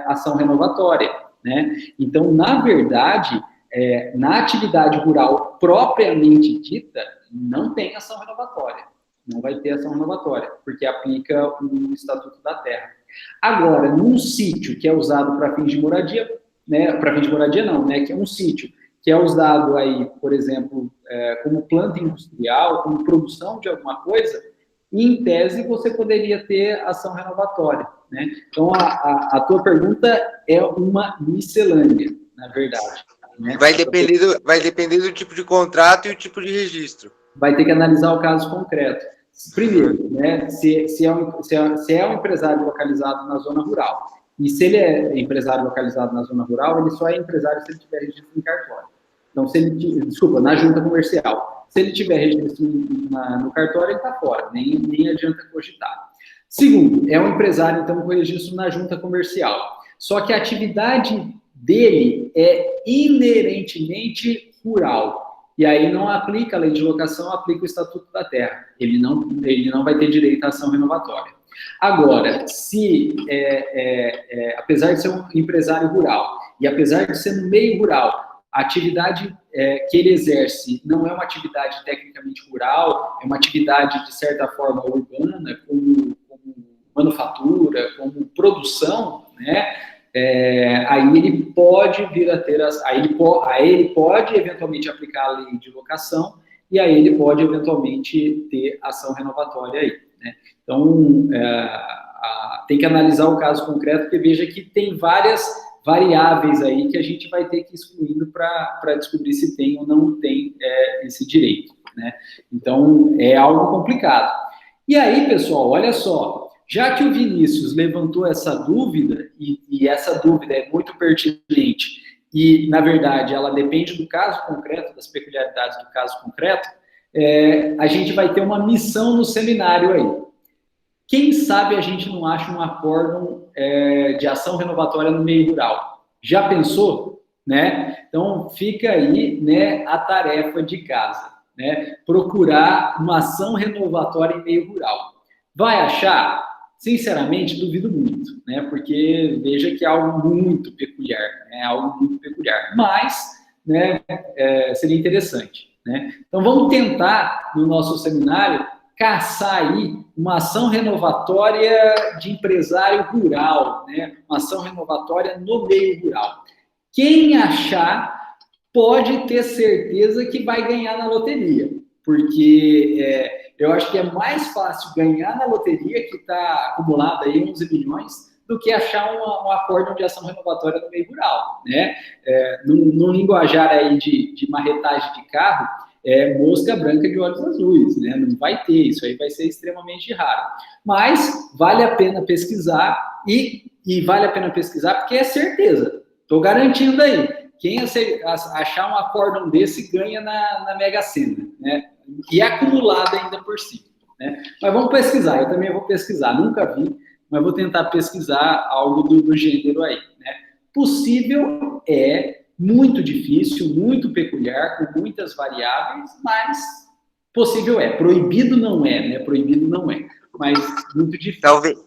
ação renovatória, né? Então, na verdade, na atividade rural propriamente dita, não tem ação renovatória. Não vai ter ação renovatória, porque aplica o Estatuto da Terra. Agora, num sítio que é usado para fins de moradia, né? Para fins de moradia não, né? Que é um sítio que é usado aí, por exemplo, como planta industrial, como produção de alguma coisa, em tese você poderia ter ação renovatória, né? Então, a tua pergunta é uma miscelânea, na verdade. Né? Vai depender do tipo de contrato e o tipo de registro. Vai ter que analisar o caso concreto. Primeiro, né, se é um empresário localizado na zona rural, e se ele é empresário localizado na zona rural, ele só é empresário se ele tiver registro em cartório. Então, na junta comercial. Se ele tiver registro no cartório, ele está fora, nem adianta cogitar. Segundo, é um empresário, então, com registro na junta comercial. Só que a atividade dele é inerentemente rural. E aí não aplica a lei de locação, aplica o Estatuto da Terra. Ele não vai ter direito à ação renovatória. Agora, se, apesar de ser um empresário rural, e apesar de ser no meio rural, a atividade que ele exerce não é uma atividade tecnicamente rural, é uma atividade, de certa forma, urbana, como manufatura, como produção, né? Aí ele pode vir a ter, aí ele pode eventualmente aplicar a lei de locação e aí ele pode eventualmente ter ação renovatória aí, né? Então, tem que analisar o caso concreto, porque veja que tem várias variáveis aí que a gente vai ter que ir excluindo para descobrir se tem ou não tem esse direito, né? Então, é algo complicado. E aí, pessoal, olha só, já que o Vinícius levantou essa dúvida, e essa dúvida é muito pertinente, e, na verdade, ela depende do caso concreto, das peculiaridades do caso concreto, a gente vai ter uma missão no seminário aí. Quem sabe a gente não acha um acórdão de ação renovatória no meio rural? Já pensou? Né? Então, fica aí, né, a tarefa de casa, né? Procurar uma ação renovatória em meio rural. Vai achar? Sinceramente, duvido muito, né? Porque veja que é algo muito peculiar, né? Algo muito peculiar. Mas, né, seria interessante, né? Então, vamos tentar, no nosso seminário, caçar aí uma ação renovatória de empresário rural, né? Uma ação renovatória no meio rural. Quem achar pode ter certeza que vai ganhar na loteria, porque eu acho que é mais fácil ganhar na loteria, que está acumulada aí 11 milhões, do que achar um acórdão de ação renovatória no meio rural, né? No linguajar aí de marretagem de carro, mosca branca de olhos azuis, né? Não vai ter, isso aí vai ser extremamente raro. Mas vale a pena pesquisar, e vale a pena pesquisar porque é certeza. Estou garantindo aí. Quem achar um acórdão desse ganha na Mega Sena, né? E é acumulado ainda por cima, né? Mas vamos pesquisar, eu também vou pesquisar, nunca vi, mas vou tentar pesquisar algo do gênero aí, né? Possível muito difícil, muito peculiar, com muitas variáveis, mas possível proibido não né? Proibido não mas muito difícil. Talvez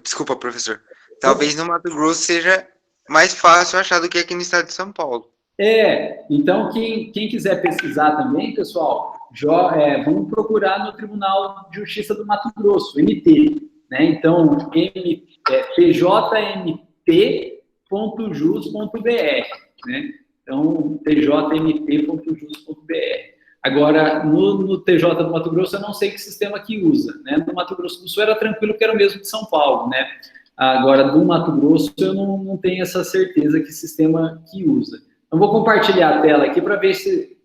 desculpa, professor. Talvez no Mato Grosso seja mais fácil achar do que aqui no estado de São Paulo. Então quem quiser pesquisar também, pessoal, vamos procurar no Tribunal de Justiça do Mato Grosso, MT, né? Então, pjmp.jus.br, né? Então, pjmp.jus.br. Agora, no TJ do Mato Grosso, eu não sei que sistema que usa, né? No Mato Grosso do Sul era tranquilo, que era o mesmo de São Paulo, né? Agora, do Mato Grosso, eu não tenho essa certeza que sistema que usa. Então, vou compartilhar a tela aqui para ver se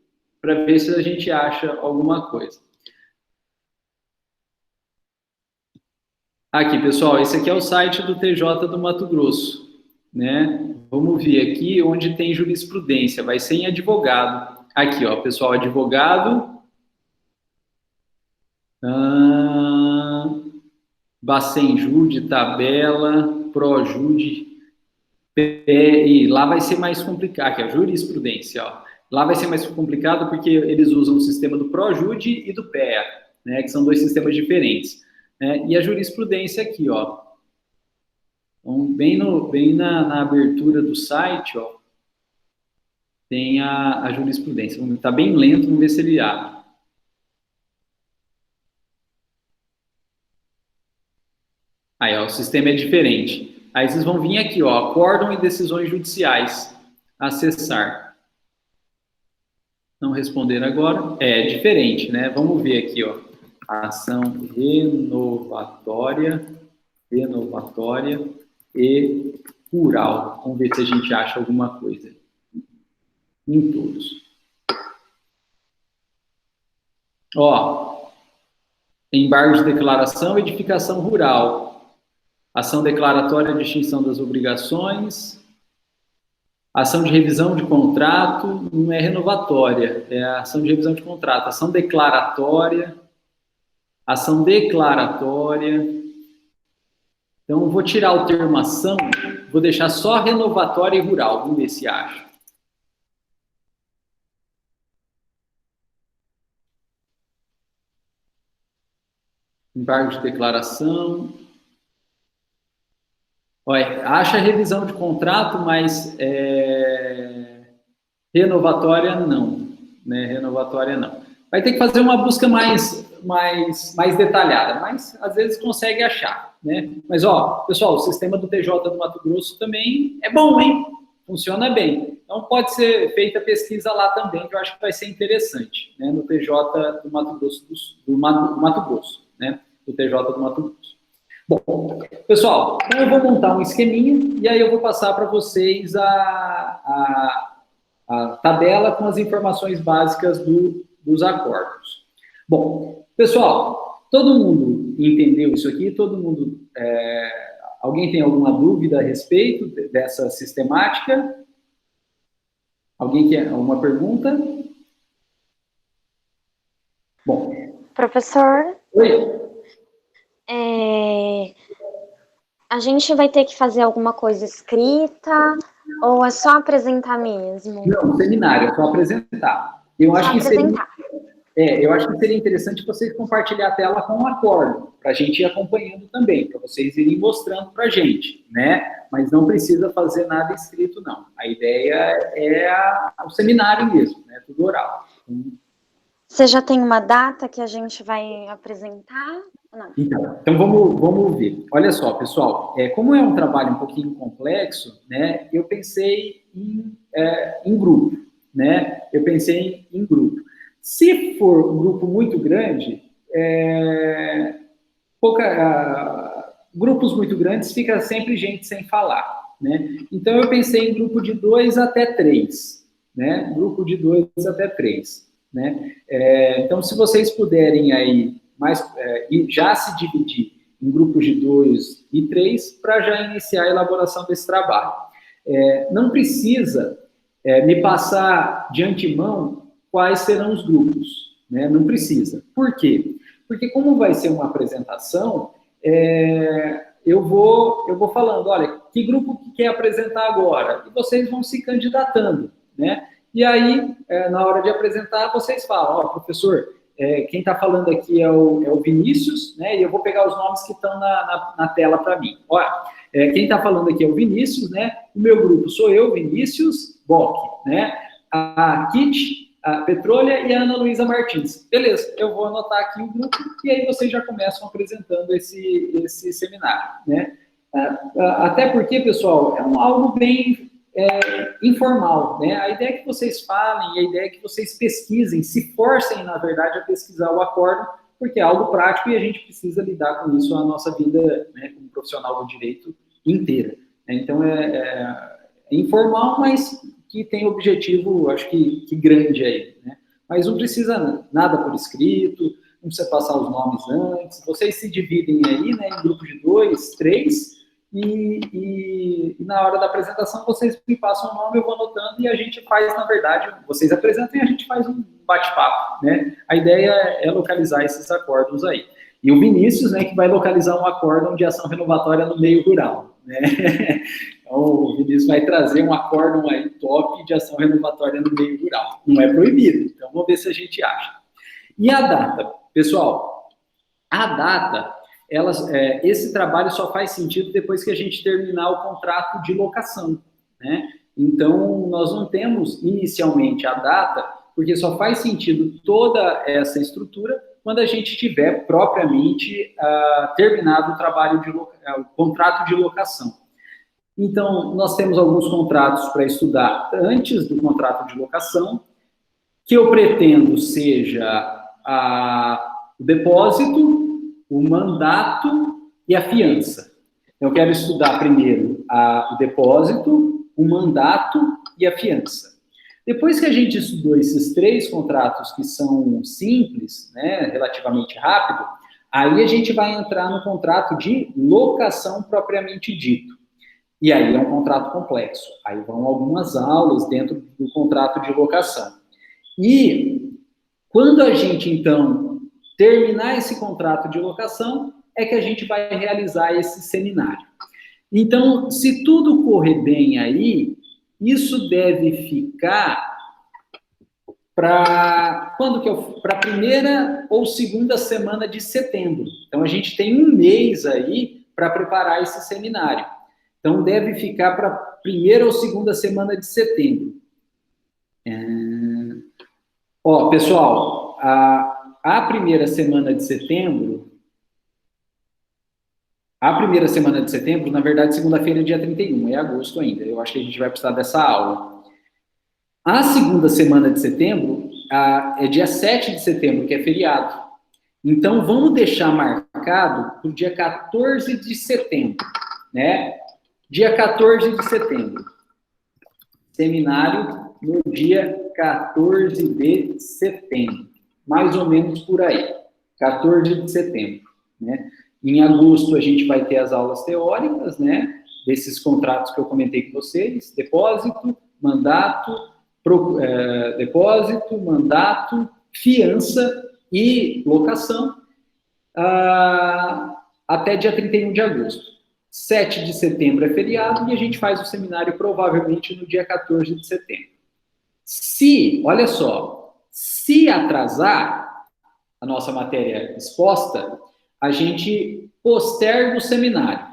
a gente acha alguma coisa. Aqui, pessoal, esse aqui é o site do TJ do Mato Grosso, né? Vamos ver aqui onde tem jurisprudência, vai ser em advogado. Aqui, ó, pessoal, advogado. Bacenjude, tabela, Projude. E lá vai ser mais complicado, que é a jurisprudência, ó. Lá vai ser mais complicado porque eles usam o sistema do ProJude e do PEA, né, que são dois sistemas diferentes. Né? E a jurisprudência aqui, ó. Então, bem na abertura do site, ó, tem a jurisprudência. Está bem lento, vamos ver se ele abre. Aí, ó, o sistema é diferente. Aí vocês vão vir aqui, ó, acórdão e decisões judiciais. Acessar. Não responder agora. É diferente, né? Vamos ver aqui, ó. Ação renovatória e rural. Vamos ver se a gente acha alguma coisa. Em todos. Ó, embargo de declaração, edificação rural, ação declaratória de extinção das obrigações, ação de revisão de contrato, não é renovatória, é a ação de revisão de contrato, ação declaratória. Então, eu vou tirar o termo ação, vou deixar só renovatória e rural, vamos ver se acha. Embargo de declaração. Olha, acha revisão de contrato, mas renovatória não. Né? Renovatória não. Vai ter que fazer uma busca mais detalhada, mas às vezes consegue achar. Né? Mas, ó, pessoal, o sistema do TJ do Mato Grosso também é bom, hein? Funciona bem. Então, pode ser feita pesquisa lá também, que eu acho que vai ser interessante, né? No TJ do Mato Grosso, do Mato Grosso, né? Do TJ do Mato Grosso. Bom, pessoal, então eu vou montar um esqueminha e aí eu vou passar para vocês a tabela com as informações básicas dos acordos. Bom, pessoal, todo mundo entendeu isso aqui? Todo mundo... alguém tem alguma dúvida a respeito dessa sistemática? Alguém quer alguma pergunta? Bom. Professor? Oi? A gente vai ter que fazer alguma coisa escrita ou é só apresentar mesmo? Não, seminário, é só apresentar. Eu acho que seria interessante vocês compartilhar a tela com o acordo, para a gente ir acompanhando também, para vocês irem mostrando para a gente, né? Mas não precisa fazer nada escrito, não. A ideia é o seminário mesmo, né? Tudo oral. Você já tem uma data que a gente vai apresentar? Não. Então vamos ver. Olha só, pessoal, como é um trabalho um pouquinho complexo, né? Eu pensei em grupo, né? Eu pensei em grupo. Se for um grupo muito grande, grupos muito grandes fica sempre gente sem falar, né? Então eu pensei em grupo de 2 até 3, né? Grupo de 2 até 3, né? Então se vocês puderem aí já se dividir em grupos de 2 e 3 para já iniciar a elaboração desse trabalho. Não precisa me passar de antemão quais serão os grupos, né? Não precisa. Por quê? Porque como vai ser uma apresentação, eu vou falando, olha, que grupo que quer apresentar agora? E vocês vão se candidatando, né? E aí, na hora de apresentar, vocês falam, ó, professor, quem está falando aqui é o Vinícius, né? E eu vou pegar os nomes que estão na tela para mim. Olha, quem está falando aqui é o Vinícius, né? O meu grupo sou eu, Vinícius Bock, né? A Kit, a Petrolha e a Ana Luísa Martins. Beleza, eu vou anotar aqui o grupo e aí vocês já começam apresentando esse seminário, né? Até porque, pessoal, é algo bem informal, né? A ideia é que vocês falem, a ideia é que vocês pesquisem, se forcem, na verdade, a pesquisar o acordo, porque é algo prático e a gente precisa lidar com isso a nossa vida, né, como profissional do direito inteira. Então, é informal, mas que tem objetivo, acho que grande aí, né? Mas não precisa nada por escrito, não precisa passar os nomes antes, vocês se dividem aí, né, em grupos de 2, 3, e na hora da apresentação vocês me passam o nome, eu vou anotando e a gente faz, na verdade, vocês apresentam e a gente faz um bate-papo, né? A ideia é localizar esses acordos aí. E o Vinícius, né, que vai localizar um acórdão de ação renovatória no meio rural, né? Então, o Vinícius vai trazer um acórdão aí top de ação renovatória no meio rural. Não é proibido, então vamos ver se a gente acha. E a data? Pessoal, a data, esse trabalho só faz sentido depois que a gente terminar o contrato de locação, né? Então, nós não temos inicialmente a data, porque só faz sentido toda essa estrutura quando a gente tiver propriamente terminado o trabalho o contrato de locação. Então, nós temos alguns contratos para estudar antes do contrato de locação, que eu pretendo seja o depósito, o mandato e a fiança. Eu quero estudar primeiro o depósito, o mandato e a fiança. Depois que a gente estudou esses 3 contratos que são simples, né, relativamente rápido, aí a gente vai entrar no contrato de locação propriamente dito. E aí é um contrato complexo. Aí vão algumas aulas dentro do contrato de locação. E quando a gente, então, terminar esse contrato de locação, é que a gente vai realizar esse seminário. Então, se tudo correr bem aí, isso deve ficar para a primeira ou segunda semana de setembro. Então, a gente tem um mês aí para preparar esse seminário. Então, deve ficar para a primeira ou segunda semana de setembro. Pessoal, a primeira semana de setembro, na verdade, segunda-feira é dia 31, é agosto ainda. Eu acho que a gente vai precisar dessa aula. A segunda semana de setembro é dia 7 de setembro, que é feriado. Então, vamos deixar marcado para o dia 14 de setembro, né? Dia 14 de setembro. Seminário no dia 14 de setembro. Mais ou menos por aí. 14 de setembro, né? Em agosto, a gente vai ter as aulas teóricas, né? Desses contratos que eu comentei com vocês. Depósito, mandato, fiança e locação. Até dia 31 de agosto. 7 de setembro é feriado e a gente faz o seminário provavelmente no dia 14 de setembro. Olha só, se atrasar a nossa matéria exposta, a gente posterga o seminário.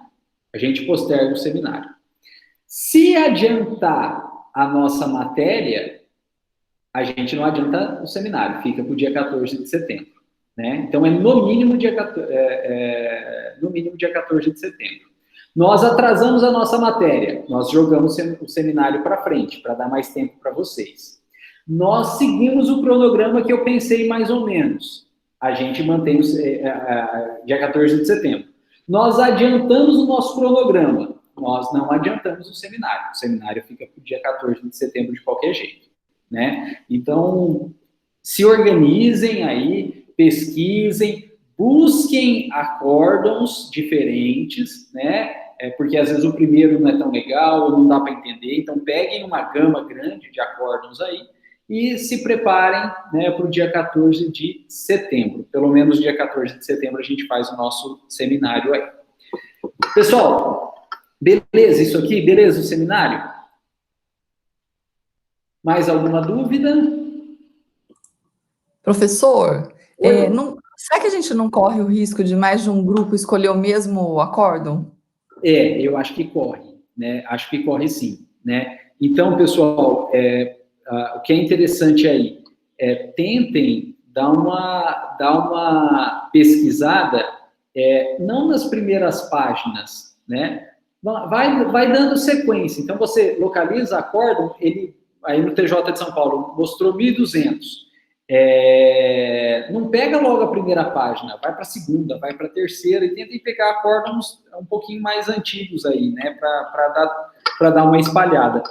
Se adiantar a nossa matéria, a gente não adianta o seminário, fica para o dia 14 de setembro. Né? Então, é no mínimo dia 14 de setembro. Nós atrasamos a nossa matéria, nós jogamos o seminário para frente, para dar mais tempo para vocês. Nós seguimos o cronograma que eu pensei mais ou menos. A gente mantém dia 14 de setembro. Nós adiantamos o nosso cronograma, nós não adiantamos o seminário fica para o dia 14 de setembro de qualquer jeito. Né? Então, se organizem aí, pesquisem, busquem acórdãos diferentes, né? Porque às vezes o primeiro não é tão legal, ou não dá para entender, então peguem uma gama grande de acórdãos aí e se preparem, né, para o dia 14 de setembro. Pelo menos dia 14 de setembro a gente faz o nosso seminário aí. Pessoal, beleza isso aqui? Beleza o seminário? Mais alguma dúvida? Professor, será que a gente não corre o risco de mais de um grupo escolher o mesmo acórdão? Eu acho que corre, né? Acho que corre sim, né? Então, pessoal, o que é interessante aí, tentem dar uma pesquisada, não nas primeiras páginas, né? Vai dando sequência. Então, você localiza acórdão, aí no TJ de São Paulo mostrou 1.200. Não pega logo a primeira página, vai para a segunda, vai para a terceira e tentem pegar acórdãos um pouquinho mais antigos aí, né, para dar uma espalhada.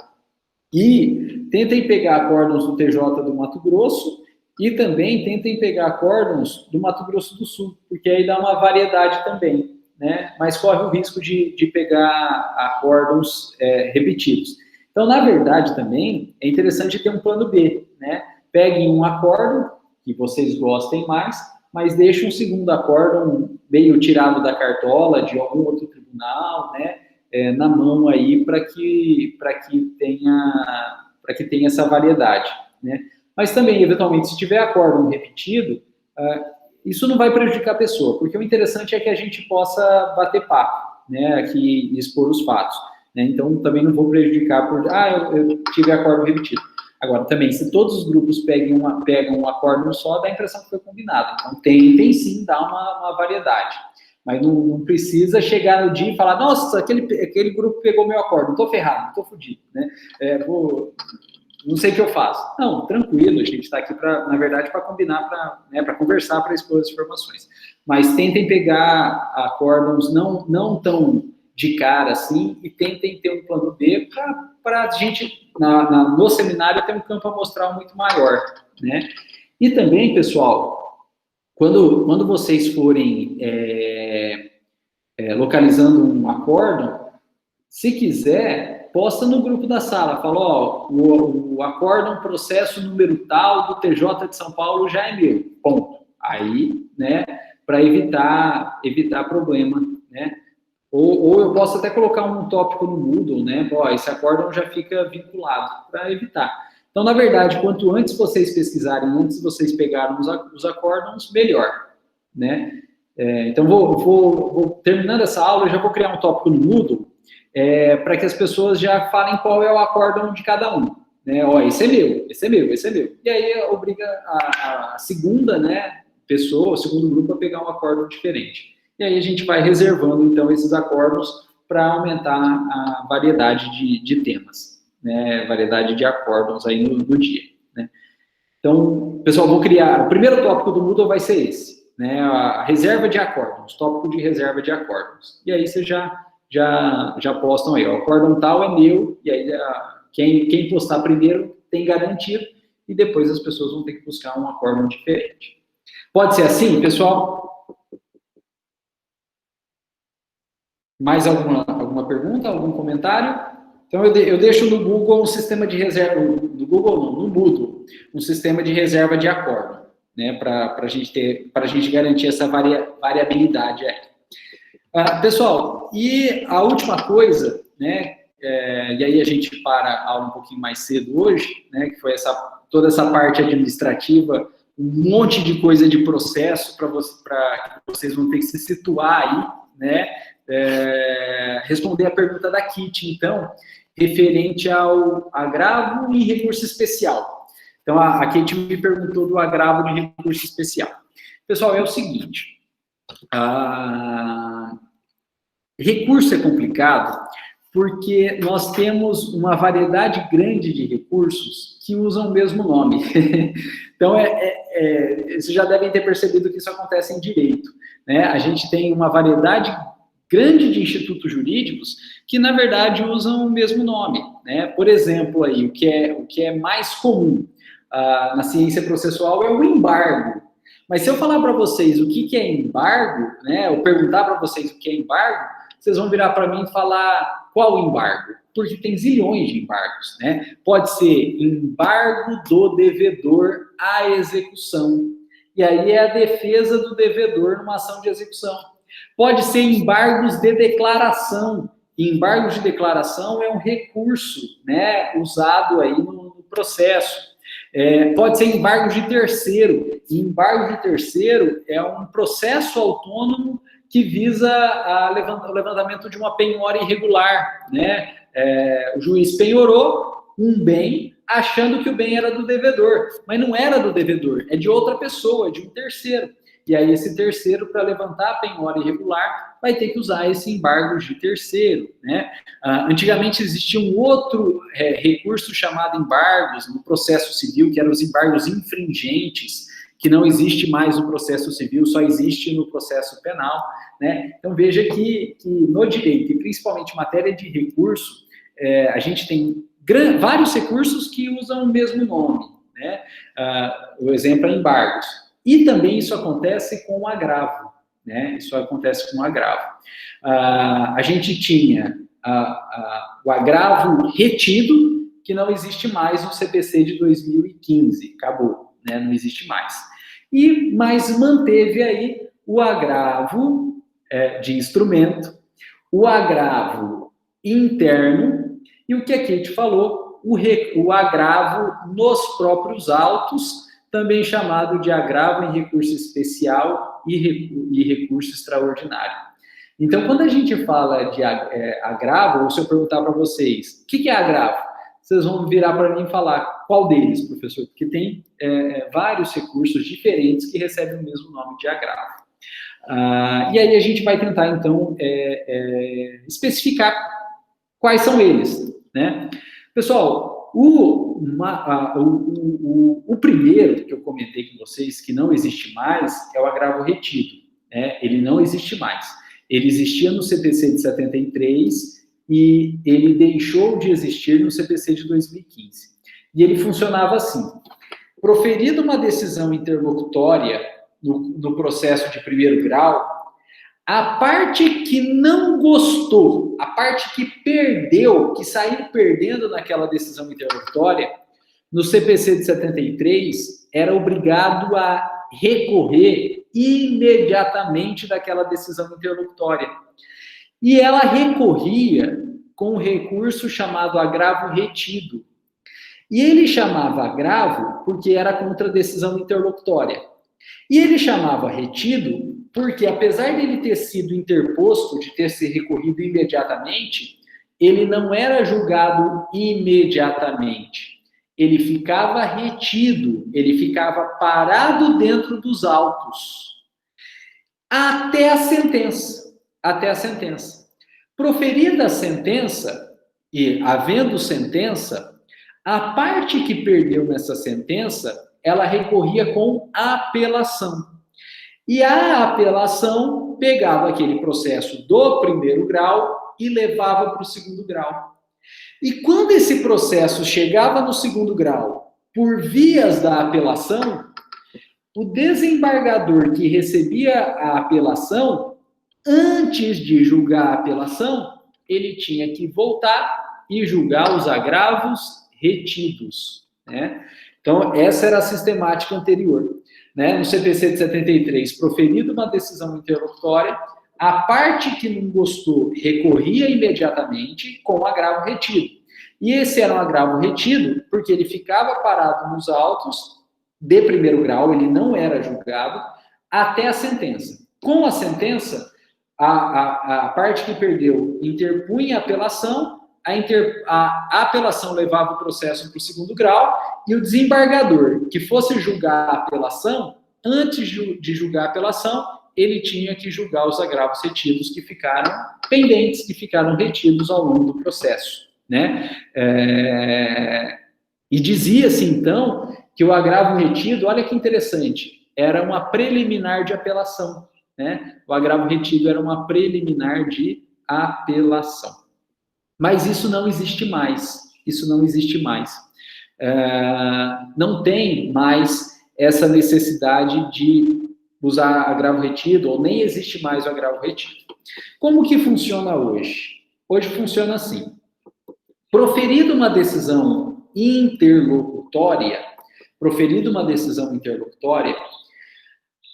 E tentem pegar acórdãos do TJ do Mato Grosso e também tentem pegar acórdãos do Mato Grosso do Sul, porque aí dá uma variedade também, né, mas corre o risco de pegar acórdãos repetidos. Então, na verdade, também é interessante ter um plano B, né? Peguem um acórdão que vocês gostem mais, mas deixa um segundo acórdão meio tirado da cartola de algum outro tribunal, né, na mão aí para que tenha essa variedade, né? Mas também, eventualmente, se tiver acórdão repetido, isso não vai prejudicar a pessoa, porque o interessante é que a gente possa bater papo, né, aqui e expor os fatos, né? Então, também não vou prejudicar por, eu tive acórdão repetido. Agora, também, se todos os grupos pegam um acórdão só, dá a impressão que foi combinado. Então, tem sim, dá uma variedade. Mas não precisa chegar no dia e falar, nossa, aquele grupo pegou meu acórdão, estou ferrado, estou fodido, né? Não sei o que eu faço. Não, tranquilo, a gente está aqui, na verdade, para combinar, para conversar, para expor as informações. Mas tentem pegar acórdãos não tão de cara assim e tentem ter um plano B para a gente, no seminário, ter um campo amostral muito maior, né? E também, pessoal, quando vocês forem localizando um acórdão, se quiser, posta no grupo da sala, fala, o acórdão processo número tal do TJ de São Paulo já é meu, ponto. Aí, né, para evitar problema, né? Ou eu posso até colocar um tópico no Moodle, né? Esse acórdão já fica vinculado, para evitar. Então, na verdade, quanto antes vocês pesquisarem, antes vocês pegarem os acórdãos, melhor, né? Então, vou terminando essa aula, eu já vou criar um tópico no Moodle, para que as pessoas já falem qual é o acórdão de cada um, né? Esse é meu, esse é meu, esse é meu. E aí obriga a segunda, né, pessoa, o segundo grupo a pegar um acórdão diferente. E aí a gente vai reservando, então, esses acórdãos para aumentar a variedade de temas, né? Variedade de acórdãos aí no dia, né? Então, pessoal, vou criar... O primeiro tópico do Moodle vai ser esse, né? A reserva de acórdãos, tópico de reserva de acórdãos. E aí vocês já postam aí, o acórdão tal é meu, e aí quem postar primeiro tem garantido, e depois as pessoas vão ter que buscar um acórdão diferente. Pode ser assim, pessoal? Mais alguma pergunta, algum comentário? Então, eu deixo no Google um sistema de reserva, no Moodle, um sistema de reserva de acórdão, né, para a gente garantir essa variabilidade aí. Pessoal, e a última coisa, né, e aí a gente para a aula um pouquinho mais cedo hoje, né, que foi toda essa parte administrativa, um monte de coisa de processo para vocês vão ter que se situar aí, né, responder a pergunta da Kitty, então, referente ao agravo e recurso especial. Então, a Kitty me perguntou do agravo de recurso especial. Pessoal, é o seguinte, recurso é complicado porque nós temos uma variedade grande de recursos que usam o mesmo nome. Então, vocês já devem ter percebido que isso acontece em direito, né? A gente tem uma variedade grande de institutos jurídicos que, na verdade, usam o mesmo nome, né? Por exemplo, aí, o que é mais comum na ciência processual é o embargo. Mas se eu falar para vocês o que é embargo, né, ou perguntar para vocês o que é embargo, vocês vão virar para mim e falar qual embargo? Porque tem zilhões de embargos, né? Pode ser embargo do devedor à execução. E aí é a defesa do devedor numa ação de execução. Pode ser embargos de declaração. E embargos de declaração é um recurso, né, usado aí no processo. Pode ser embargo de terceiro. E embargo de terceiro é um processo autônomo que visa o levantamento de uma penhora irregular, né? O juiz penhorou um bem achando que o bem era do devedor, mas não era do devedor, é de outra pessoa, de um terceiro. E aí esse terceiro, para levantar a penhora irregular, vai ter que usar esse embargo de terceiro, né? Antigamente existia um outro recurso chamado embargos no processo civil, que eram os embargos infringentes, que não existe mais no processo civil, só existe no processo penal, né? Então veja que no direito, e principalmente em matéria de recurso, a gente tem vários recursos que usam o mesmo nome, né? O exemplo é embargos. E também isso acontece com o agravo, né? Isso acontece com o agravo. A gente tinha o agravo retido, que não existe mais no CPC de 2015, acabou, né? Não existe mais. mas manteve aí o agravo de instrumento, o agravo interno e o que a Kate falou, o agravo nos próprios autos, também chamado de agravo em recurso especial e recurso extraordinário. Então, quando a gente fala de agravo, ou se eu perguntar para vocês, o que é agravo? Vocês vão virar para mim e falar qual deles, professor? Porque tem vários recursos diferentes que recebem o mesmo nome de agravo. E aí a gente vai tentar, então, especificar quais são eles, né? Pessoal, o primeiro que eu comentei com vocês, que não existe mais, é o agravo retido, né? Ele não existe mais. Ele existia no CPC de 73 e ele deixou de existir no CPC de 2015. E ele funcionava assim: proferida uma decisão interlocutória no processo de primeiro grau, a parte que não gostou, a parte que perdeu, que saiu perdendo naquela decisão interlocutória, no CPC de 73, era obrigado a recorrer imediatamente daquela decisão interlocutória. E ela recorria com um recurso chamado agravo retido. E ele chamava agravo porque era contra a decisão interlocutória. E ele chamava retido porque, apesar dele ter sido interposto, de ter se recorrido imediatamente, ele não era julgado imediatamente. Ele ficava retido, ele ficava parado dentro dos autos, até a sentença. Até a sentença. Proferida a sentença, e havendo sentença, a parte que perdeu nessa sentença, ela recorria com apelação. E a apelação pegava aquele processo do primeiro grau e levava para o segundo grau. E quando esse processo chegava no segundo grau, por vias da apelação, o desembargador que recebia a apelação, antes de julgar a apelação, ele tinha que voltar e julgar os agravos retidos, né? Então, essa era a sistemática anterior, né? No CPC de 73, proferida uma decisão interlocutória, a parte que não gostou recorria imediatamente com agravo retido. E esse era um agravo retido porque ele ficava parado nos autos de primeiro grau, ele não era julgado, até a sentença. Com a sentença, a parte que perdeu interpunha a apelação, a apelação levava o processo para o segundo grau, e o desembargador que fosse julgar a apelação, antes de julgar a apelação, ele tinha que julgar os agravos retidos que ficaram pendentes, que ficaram retidos ao longo do processo, né? E dizia-se, então, que o agravo retido, olha que interessante, era uma preliminar de apelação, né? O agravo retido era uma preliminar de apelação. Mas isso não existe mais. Isso não existe mais. Não tem mais essa necessidade de usar agravo retido, ou nem existe mais o agravo retido. Como que funciona hoje? Hoje funciona assim. Proferida uma decisão interlocutória,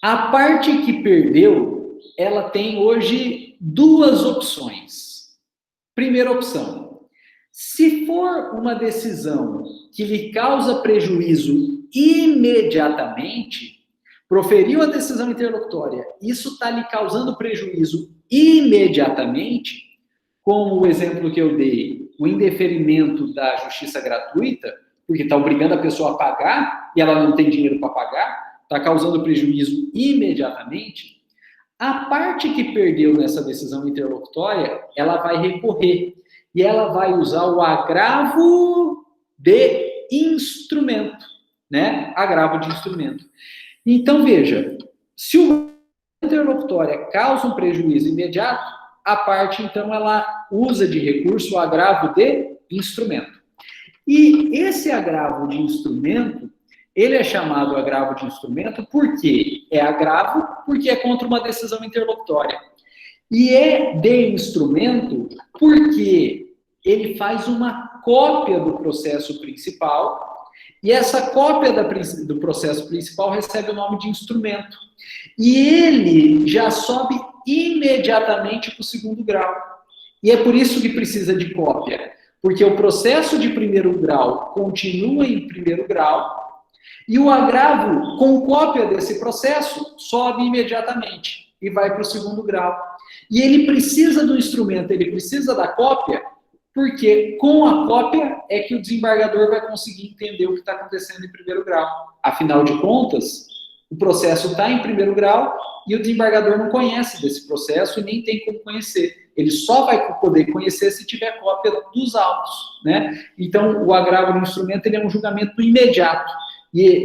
a parte que perdeu, ela tem hoje duas opções. Primeira opção, se for uma decisão que lhe causa prejuízo imediatamente, proferiu a decisão interlocutória, isso está lhe causando prejuízo imediatamente, como o exemplo que eu dei, o indeferimento da justiça gratuita, porque está obrigando a pessoa a pagar e ela não tem dinheiro para pagar, está causando prejuízo imediatamente, a parte que perdeu nessa decisão interlocutória, ela vai recorrer e ela vai usar o agravo de instrumento, né? Agravo de instrumento. Então, veja, se o interlocutória causa um prejuízo imediato, a parte, então, ela usa de recurso o agravo de instrumento. E esse agravo de instrumento, ele é chamado agravo de instrumento porque é agravo, porque é contra uma decisão interlocutória. E é de instrumento porque ele faz uma cópia do processo principal E essa cópia do processo principal recebe o nome de instrumento. E ele já sobe imediatamente para o segundo grau. E é por isso que precisa de cópia. Porque o processo de primeiro grau continua em primeiro grau e o agravo, com cópia desse processo, sobe imediatamente e vai para o segundo grau. E ele precisa do instrumento, ele precisa da cópia, porque com a cópia é que o desembargador vai conseguir entender o que está acontecendo em primeiro grau. Afinal de contas, o processo está em primeiro grau e o desembargador não conhece desse processo e nem tem como conhecer. Ele só vai poder conhecer se tiver cópia dos autos, né? Então, o agravo do instrumento ele é um julgamento imediato,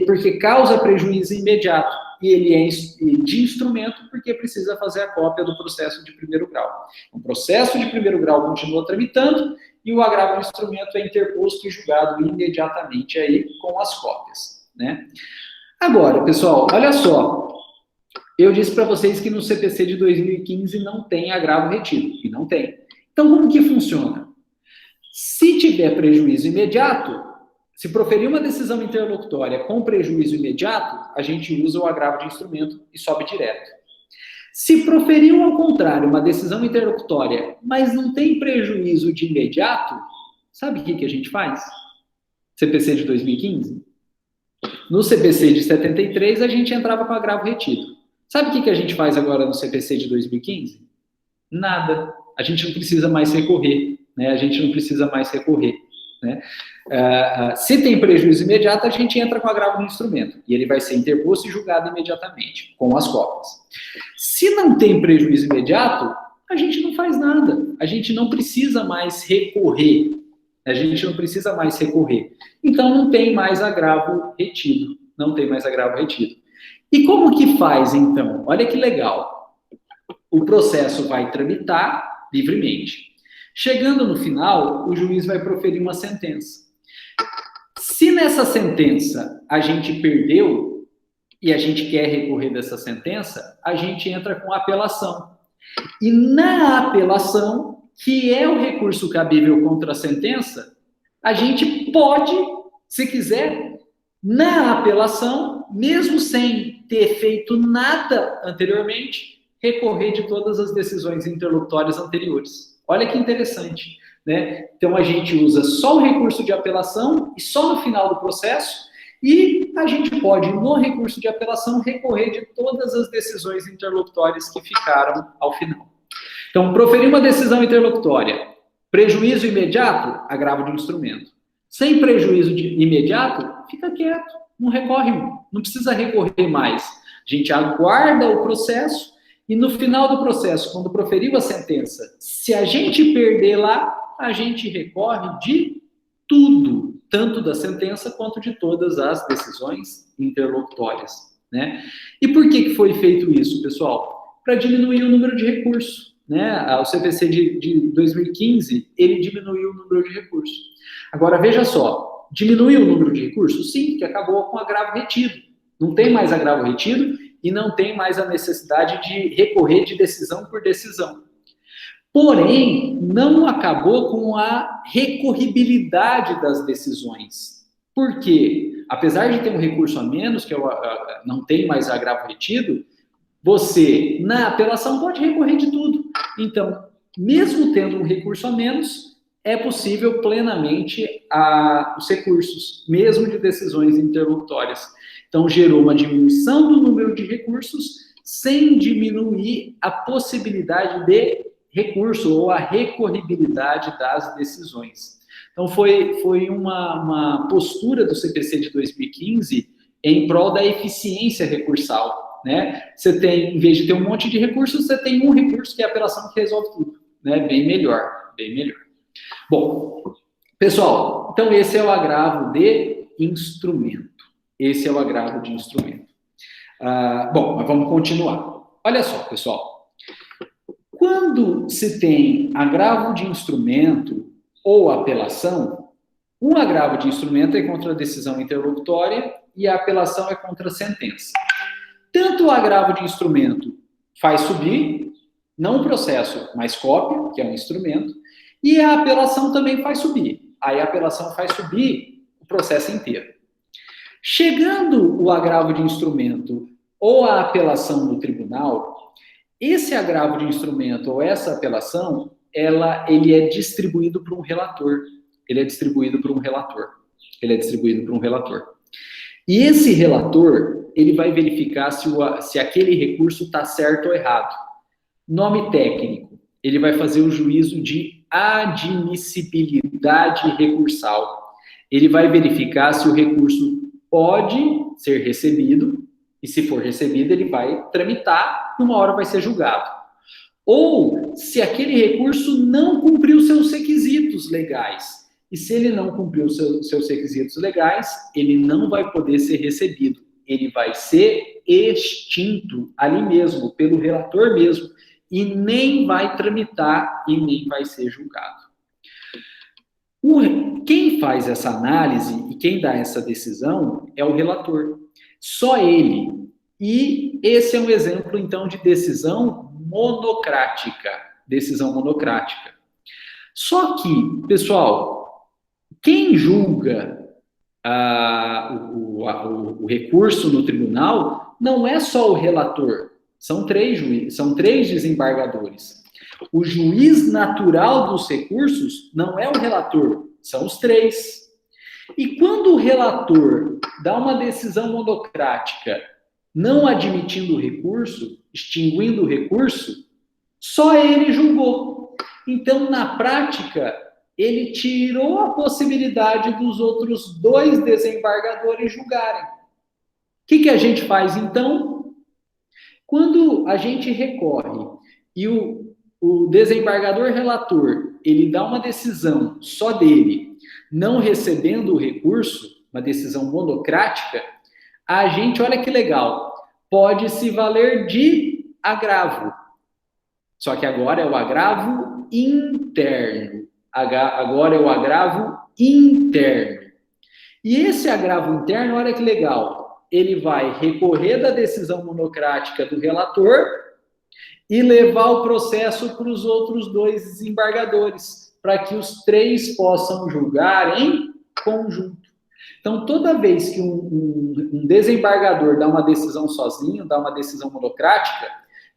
porque causa prejuízo imediato. E ele é de instrumento porque precisa fazer a cópia do processo de primeiro grau. O processo de primeiro grau continua tramitando e o agravo do instrumento é interposto e julgado imediatamente aí com as cópias, né? Agora, pessoal, olha só. Eu disse para vocês que no CPC de 2015 não tem agravo retido, e não tem. Então, como que funciona? Se tiver prejuízo imediato, se proferir uma decisão interlocutória com prejuízo imediato, a gente usa o agravo de instrumento e sobe direto. Se proferiu, ao contrário, uma decisão interlocutória, mas não tem prejuízo de imediato, sabe o que a gente faz? CPC de 2015? No CPC de 73, a gente entrava com agravo retido. Sabe o que a gente faz agora no CPC de 2015? Nada. A gente não precisa mais recorrer, né? A gente não precisa mais recorrer, né? Se tem prejuízo imediato, a gente entra com agravo no instrumento e ele vai ser interposto e julgado imediatamente, com as cópias. Se não tem prejuízo imediato, a gente não faz nada. A gente não precisa mais recorrer. A gente não precisa mais recorrer. Então, não tem mais agravo retido. Não tem mais agravo retido. E como que faz, então? Olha que legal. O processo vai tramitar livremente. Chegando no final, o juiz vai proferir uma sentença. Se nessa sentença a gente perdeu e a gente quer recorrer dessa sentença, a gente entra com apelação. E na apelação, que é o recurso cabível contra a sentença, a gente pode, se quiser, na apelação, mesmo sem ter feito nada anteriormente, recorrer de todas as decisões interlocutórias anteriores. Olha que interessante, né? Então, a gente usa só o recurso de apelação e só no final do processo, e a gente pode, no recurso de apelação, recorrer de todas as decisões interlocutórias que ficaram ao final. Então, proferir uma decisão interlocutória, prejuízo imediato, agravo de instrumento. Sem prejuízo imediato, fica quieto, não recorre, não precisa recorrer mais. A gente aguarda o processo e no final do processo, quando proferiu a sentença, se a gente perder lá, a gente recorre de tudo, tanto da sentença quanto de todas as decisões interlocutórias, né? E por que foi feito isso, pessoal? Para diminuir o número de recursos, né? O CPC de 2015, ele diminuiu o número de recursos. Agora, veja só, diminuiu o número de recursos? Sim, porque acabou com agravo retido. Não tem mais agravo retido e não tem mais a necessidade de recorrer de decisão por decisão. Porém, não acabou com a recorribilidade das decisões. Por quê? Apesar de ter um recurso a menos, que não tem mais agravo retido, você, na apelação, pode recorrer de tudo. Então, mesmo tendo um recurso a menos, é possível plenamente os recursos, mesmo de decisões interlocutórias. Então, gerou uma diminuição do número de recursos sem diminuir a possibilidade de recurso ou a recorribilidade das decisões. Então, foi uma postura do CPC de 2015 em prol da eficiência recursal, né? Você tem, em vez de ter um monte de recursos, você tem um recurso que é a apelação que resolve tudo, né? Bem melhor, bem melhor. Bom, pessoal, então esse é o agravo de instrumento. Esse é o agravo de instrumento. Bom, mas vamos continuar. Olha só, pessoal. Quando se tem agravo de instrumento ou apelação, um agravo de instrumento é contra a decisão interlocutória e a apelação é contra a sentença. Tanto o agravo de instrumento faz subir, não o processo, mas cópia, que é um instrumento, e a apelação também faz subir. Aí a apelação faz subir o processo inteiro. Chegando o agravo de instrumento ou a apelação do tribunal, esse agravo de instrumento ou essa apelação, ele é distribuído para um relator. Ele é distribuído para um relator. E esse relator, ele vai verificar se aquele recurso está certo ou errado. Nome técnico, ele vai fazer o juízo de admissibilidade recursal. Ele vai verificar se o recurso pode ser recebido, e se for recebido, ele vai tramitar, numa hora vai ser julgado. Ou se aquele recurso não cumpriu seus requisitos legais. E se ele não cumpriu seus requisitos legais, ele não vai poder ser recebido. Ele vai ser extinto ali mesmo, pelo relator mesmo, e nem vai tramitar e nem vai ser julgado. Quem faz essa análise e quem dá essa decisão é o relator. Só ele. E esse é um exemplo, então, de decisão monocrática. Só que, pessoal, quem julga o recurso no tribunal não é só o relator. São três desembargadores. O juiz natural dos recursos não é o relator, são os três. E quando o relator dá uma decisão monocrática não admitindo o recurso, extinguindo o recurso, só ele julgou. Então, na prática, ele tirou a possibilidade dos outros 2 desembargadores julgarem. O que a gente faz, então? Quando a gente recorre e o desembargador relator, ele dá uma decisão só dele, não recebendo o recurso, uma decisão monocrática, a gente, olha que legal, pode se valer de agravo. Só que agora é o agravo interno. Agora é o agravo interno. E esse agravo interno, olha que legal, ele vai recorrer da decisão monocrática do relator e levar o processo para os outros 2 desembargadores, para que os 3 possam julgar em conjunto. Então, toda vez que um desembargador dá uma decisão sozinho, dá uma decisão monocrática,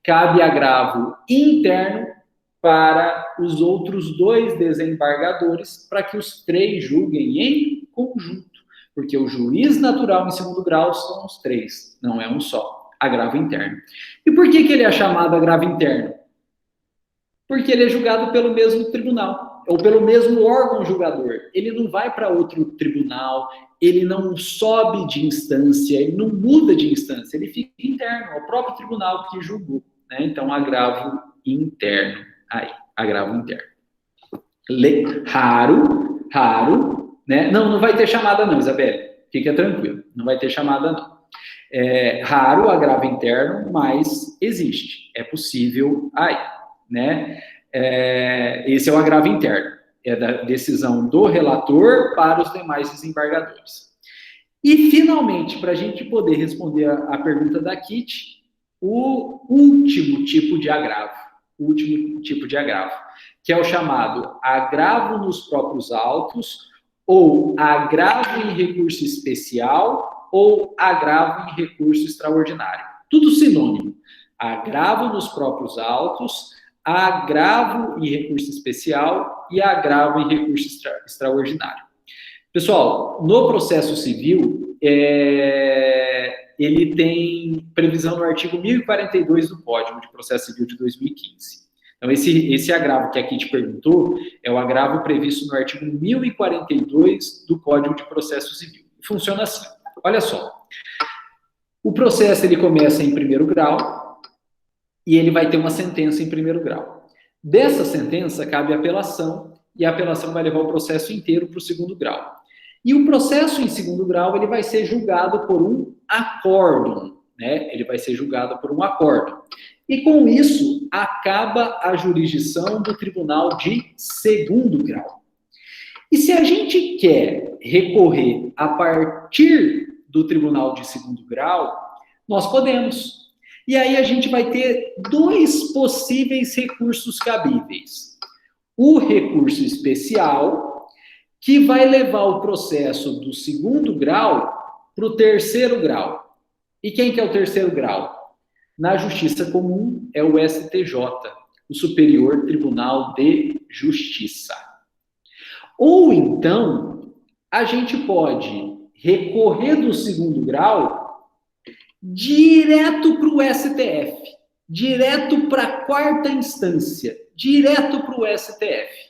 cabe agravo interno para os outros 2 desembargadores, para que os 3 julguem em conjunto. Porque o juiz natural em segundo grau são os 3, não é um só. Agravo interno. E por que ele é chamado agravo interno? Porque ele é julgado pelo mesmo tribunal, ou pelo mesmo órgão julgador. Ele não vai para outro tribunal, ele não sobe de instância, ele não muda de instância, ele fica interno, é o próprio tribunal que julgou. Né? Então, agravo interno. Aí, agravo interno. Raro, né? Não vai ter chamada não, Isabelle. Fica tranquilo, não vai ter chamada não. É raro agravo interno, mas existe. É possível aí, né? Esse é o agravo interno. É da decisão do relator para os demais desembargadores. E, finalmente, para a gente poder responder a pergunta da Kitty, o último tipo de agravo, que é o chamado agravo nos próprios autos, ou agravo em recurso especial, ou agravo em recurso extraordinário. Tudo sinônimo. Agravo nos próprios autos, agravo em recurso especial e agravo em recurso extraordinário. Pessoal, no processo civil, ele tem previsão no artigo 1042 do Código de Processo Civil de 2015. Então, esse agravo que a Kitty perguntou é o agravo previsto no artigo 1042 do Código de Processo Civil. Funciona assim. Olha só. O processo ele começa em primeiro grau e ele vai ter uma sentença em primeiro grau. Dessa sentença cabe apelação e a apelação vai levar o processo inteiro para o segundo grau. E o processo em segundo grau ele vai ser julgado por um acórdão, né? Ele vai ser julgado por um acórdão. E com isso acaba a jurisdição do tribunal de segundo grau. E se a gente quer recorrer a partir do tribunal de segundo grau, nós podemos. E aí a gente vai ter 2 possíveis recursos cabíveis. O recurso especial, que vai levar o processo do segundo grau para o terceiro grau. E quem que é o terceiro grau? Na Justiça Comum é o STJ, o Superior Tribunal de Justiça. Ou então, a gente pode recorrer do segundo grau direto para o STF, direto para a quarta instância, direto para o STF.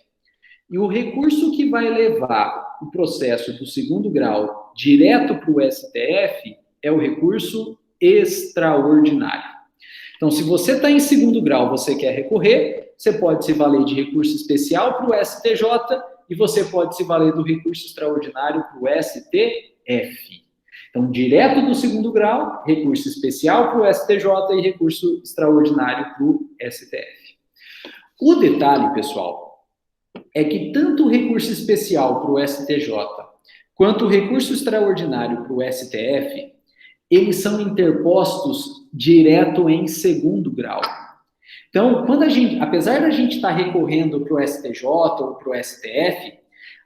E o recurso que vai levar o processo do segundo grau direto para o STF é o recurso extraordinário. Então, se você está em segundo grau, você quer recorrer, você pode se valer de recurso especial para o STJ e você pode se valer do recurso extraordinário para o STF. Então, direto do segundo grau, recurso especial para o STJ e recurso extraordinário para o STF. O detalhe, pessoal, é que tanto o recurso especial para o STJ quanto o recurso extraordinário para o STF, eles são interpostos direto em segundo grau. Então, apesar da gente estar recorrendo para o STJ ou para o STF,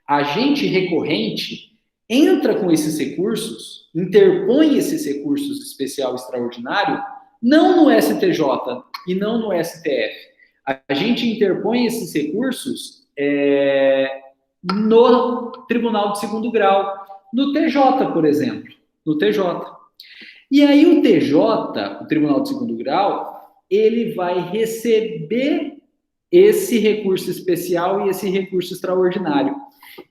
a gente recorrente entra com esses recursos, interpõe esses recursos especial e extraordinário, não no STJ e não no STF. A gente interpõe esses recursos no Tribunal de Segundo Grau, no TJ, por exemplo, no TJ. E aí o TJ, o Tribunal de Segundo Grau, ele vai receber esse recurso especial e esse recurso extraordinário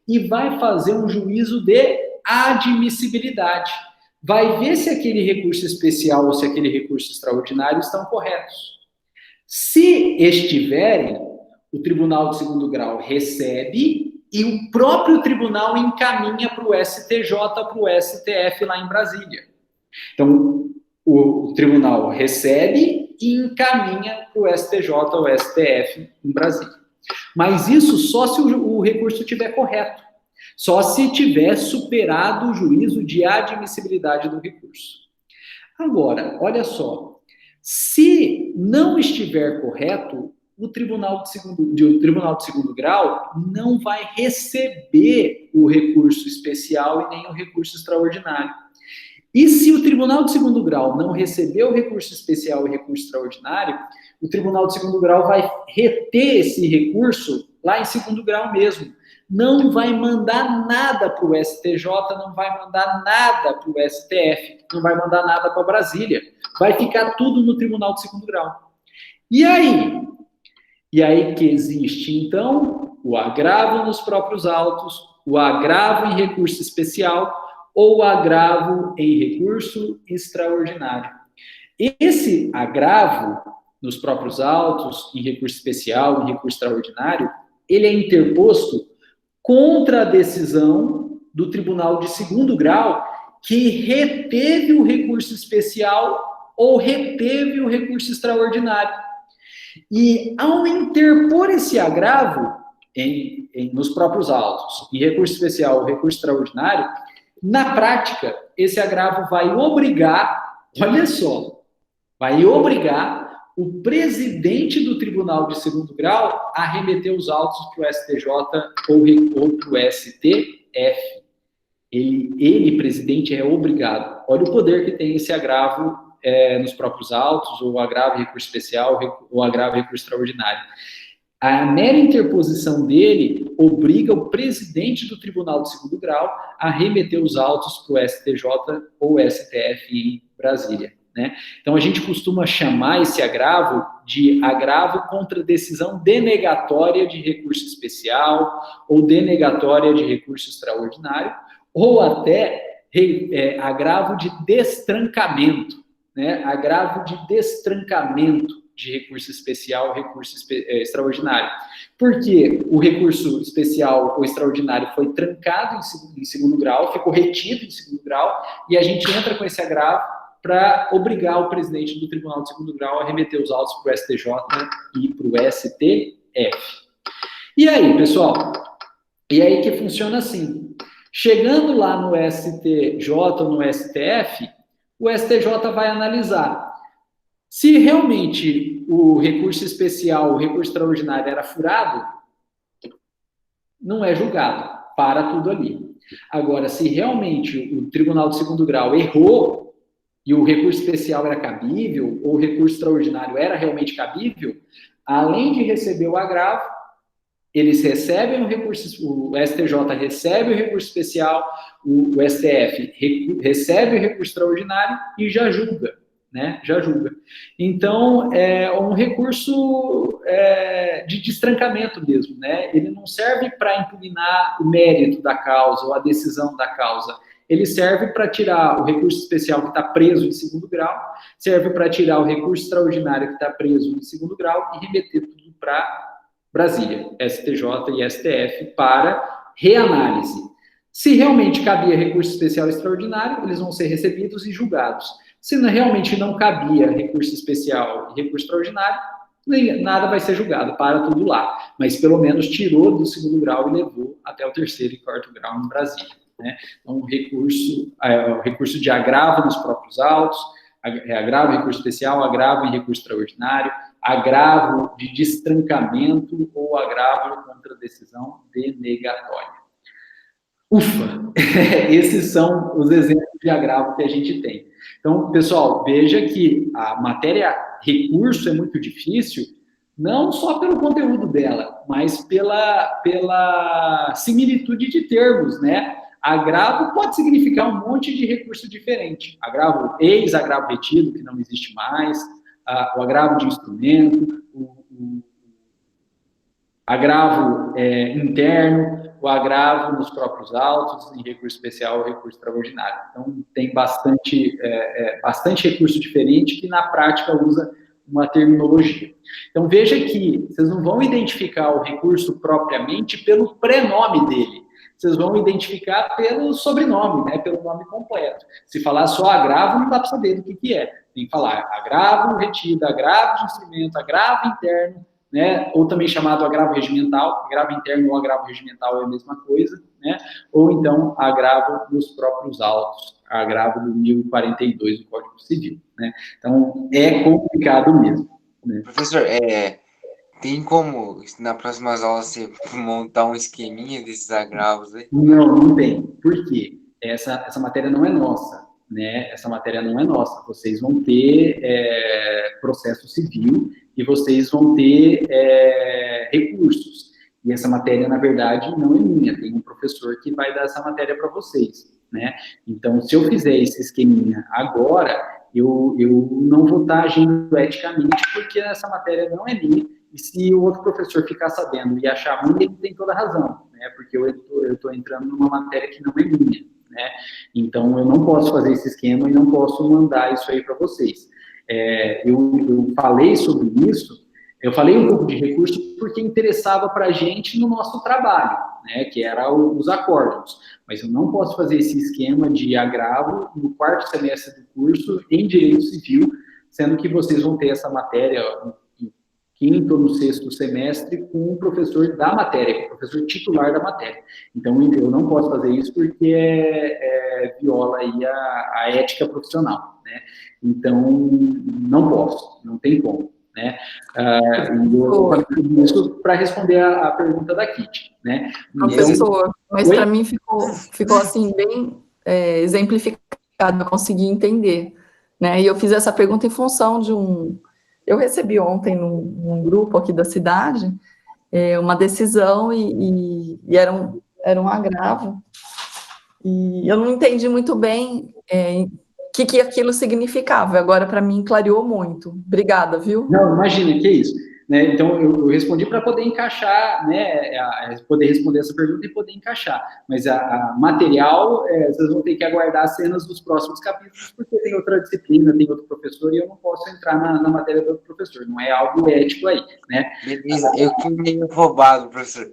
e vai fazer um juízo de admissibilidade. Vai ver se aquele recurso especial ou se aquele recurso extraordinário estão corretos. Se estiverem, o Tribunal de Segundo Grau recebe e o próprio tribunal encaminha para o STJ, para o STF lá em Brasília. Então, o tribunal recebe e encaminha para o STJ ou STF em Brasília. Mas isso só se o recurso estiver correto. Só se tiver superado o juízo de admissibilidade do recurso. Agora, olha só. Se não estiver correto, o Tribunal de Segundo Grau não vai receber o recurso especial e nem o recurso extraordinário. E se o Tribunal de Segundo Grau não receber o recurso especial e o recurso extraordinário, o Tribunal de Segundo Grau vai reter esse recurso lá em segundo grau mesmo. Não vai mandar nada para o STJ, não vai mandar nada para o STF, não vai mandar nada para Brasília. Vai ficar tudo no Tribunal de Segundo Grau. E aí? E aí que existe, então, o agravo nos próprios autos, o agravo em recurso especial ou o agravo em recurso extraordinário. Esse agravo nos próprios autos, em recurso especial, em recurso extraordinário, ele é interposto contra a decisão do Tribunal de Segundo Grau que reteve o recurso especial ou reteve o recurso extraordinário. E ao interpor esse agravo nos próprios autos, em recurso especial ou recurso extraordinário, na prática, esse agravo vai obrigar, olha só, vai obrigar o presidente do Tribunal de Segundo Grau a remeter os autos para o STJ ou para o STF. Ele, presidente, é obrigado. Olha o poder que tem esse agravo nos próprios autos, ou agravo em recurso especial, ou agravo em recurso extraordinário. A mera interposição dele obriga o presidente do Tribunal de Segundo Grau a remeter os autos para o STJ ou STF em Brasília. Né? Então, a gente costuma chamar esse agravo de agravo contra decisão denegatória de recurso especial ou denegatória de recurso extraordinário, ou até agravo de destrancamento, né? Agravo de destrancamento de recurso especial, recurso extraordinário. Porque o recurso especial ou extraordinário foi trancado em segundo grau, ficou retido em segundo grau, e a gente entra com esse agravo para obrigar o presidente do Tribunal de Segundo Grau a remeter os autos para o STJ e para o STF. E aí, pessoal? E aí que funciona assim. Chegando lá no STJ ou no STF, o STJ vai analisar. Se realmente o recurso especial, o recurso extraordinário era furado, não é julgado. para tudo ali. Agora, se realmente o Tribunal de Segundo Grau errou e o recurso especial era cabível, ou o recurso extraordinário era realmente cabível, além de receber o agravo, eles recebem o recurso, o STJ recebe o recurso especial, o STF recebe o recurso extraordinário e já julga, né? Já julga. Então, é um recurso de destrancamento mesmo, né? Ele não serve para impugnar o mérito da causa ou a decisão da causa. Ele serve para tirar o recurso especial que está preso em segundo grau, serve para tirar o recurso extraordinário que está preso em segundo grau e remeter tudo para Brasília, STJ e STF, para reanálise. Se realmente cabia recurso especial e extraordinário, eles vão ser recebidos e julgados. Se realmente não cabia recurso especial e recurso extraordinário, nada vai ser julgado, para tudo lá. Mas pelo menos tirou do segundo grau e levou até o terceiro e quarto grau em Brasília, né? Então, o recurso de agravo nos próprios autos, agravo em recurso especial, agravo em recurso extraordinário, agravo de destrancamento ou agravo contra decisão denegatória. Ufa! Esses são os exemplos de agravo que a gente tem. Então, pessoal, veja que a matéria recurso é muito difícil, não só pelo conteúdo dela, mas pela similitude de termos, né? Agravo pode significar um monte de recurso diferente. Agravo ex-agravo retido, que não existe mais, o agravo de instrumento, o agravo interno, o agravo nos próprios autos, em recurso especial ou recurso extraordinário. Então, tem bastante recurso diferente que, na prática, usa uma terminologia. Então, veja que vocês não vão identificar o recurso propriamente pelo prenome dele, vocês vão identificar pelo sobrenome, né, pelo nome completo. Se falar só agravo, não dá para saber do que é. Tem que falar agravo retido, agravo de instrumento, agravo interno, né, ou também chamado agravo regimental. Agravo interno ou agravo regimental é a mesma coisa, né, ou então agravo nos próprios autos, agravo do 1042 do Código Civil, né. Então, é complicado mesmo, né. Professor, tem como, na próxima aula, você montar um esqueminha desses agravos aí? Não tem. Por quê? Essa matéria não é nossa, né? Essa matéria não é nossa. Vocês vão ter processo civil e vocês vão ter recursos. E essa matéria, na verdade, não é minha. Tem um professor que vai dar essa matéria para vocês, né? Então, se eu fizer esse esqueminha agora, eu não vou estar agindo eticamente, porque essa matéria não é minha. E se o outro professor ficar sabendo e achar ruim, ele tem toda a razão, né? Porque eu estou entrando numa matéria que não é minha, né? Então, eu não posso fazer esse esquema e não posso mandar isso aí para vocês. Eu falei sobre isso, eu falei um pouco de recurso porque interessava para a gente no nosso trabalho, né? Que era os acórdãos. Mas eu não posso fazer esse esquema de agravo no quarto semestre do curso em Direito Civil, sendo que vocês vão ter essa matéria quinto ou no sexto semestre com o professor da matéria, com o professor titular da matéria. Então, eu não posso fazer isso porque viola aí a ética profissional, né? Então, não posso, não tem como, né? Eu falei isso para responder a pergunta da Kitty, né? Professor, mas para mim ficou assim, bem exemplificado, eu consegui entender, né? E eu fiz essa pergunta em função de eu recebi ontem num grupo aqui da cidade uma decisão e era um agravo. E eu não entendi muito bem o que aquilo significava. Agora, para mim, clareou muito. Obrigada, viu? Não, imagina, que é isso. Né? Então, eu respondi para poder encaixar, né, poder responder essa pergunta e poder encaixar. Mas a material, vocês vão ter que aguardar as cenas dos próximos capítulos, porque tem outra disciplina, tem outro professor, e eu não posso entrar na matéria do outro professor. Não é algo ético aí, né? Beleza, eu fui meio afobado, professor.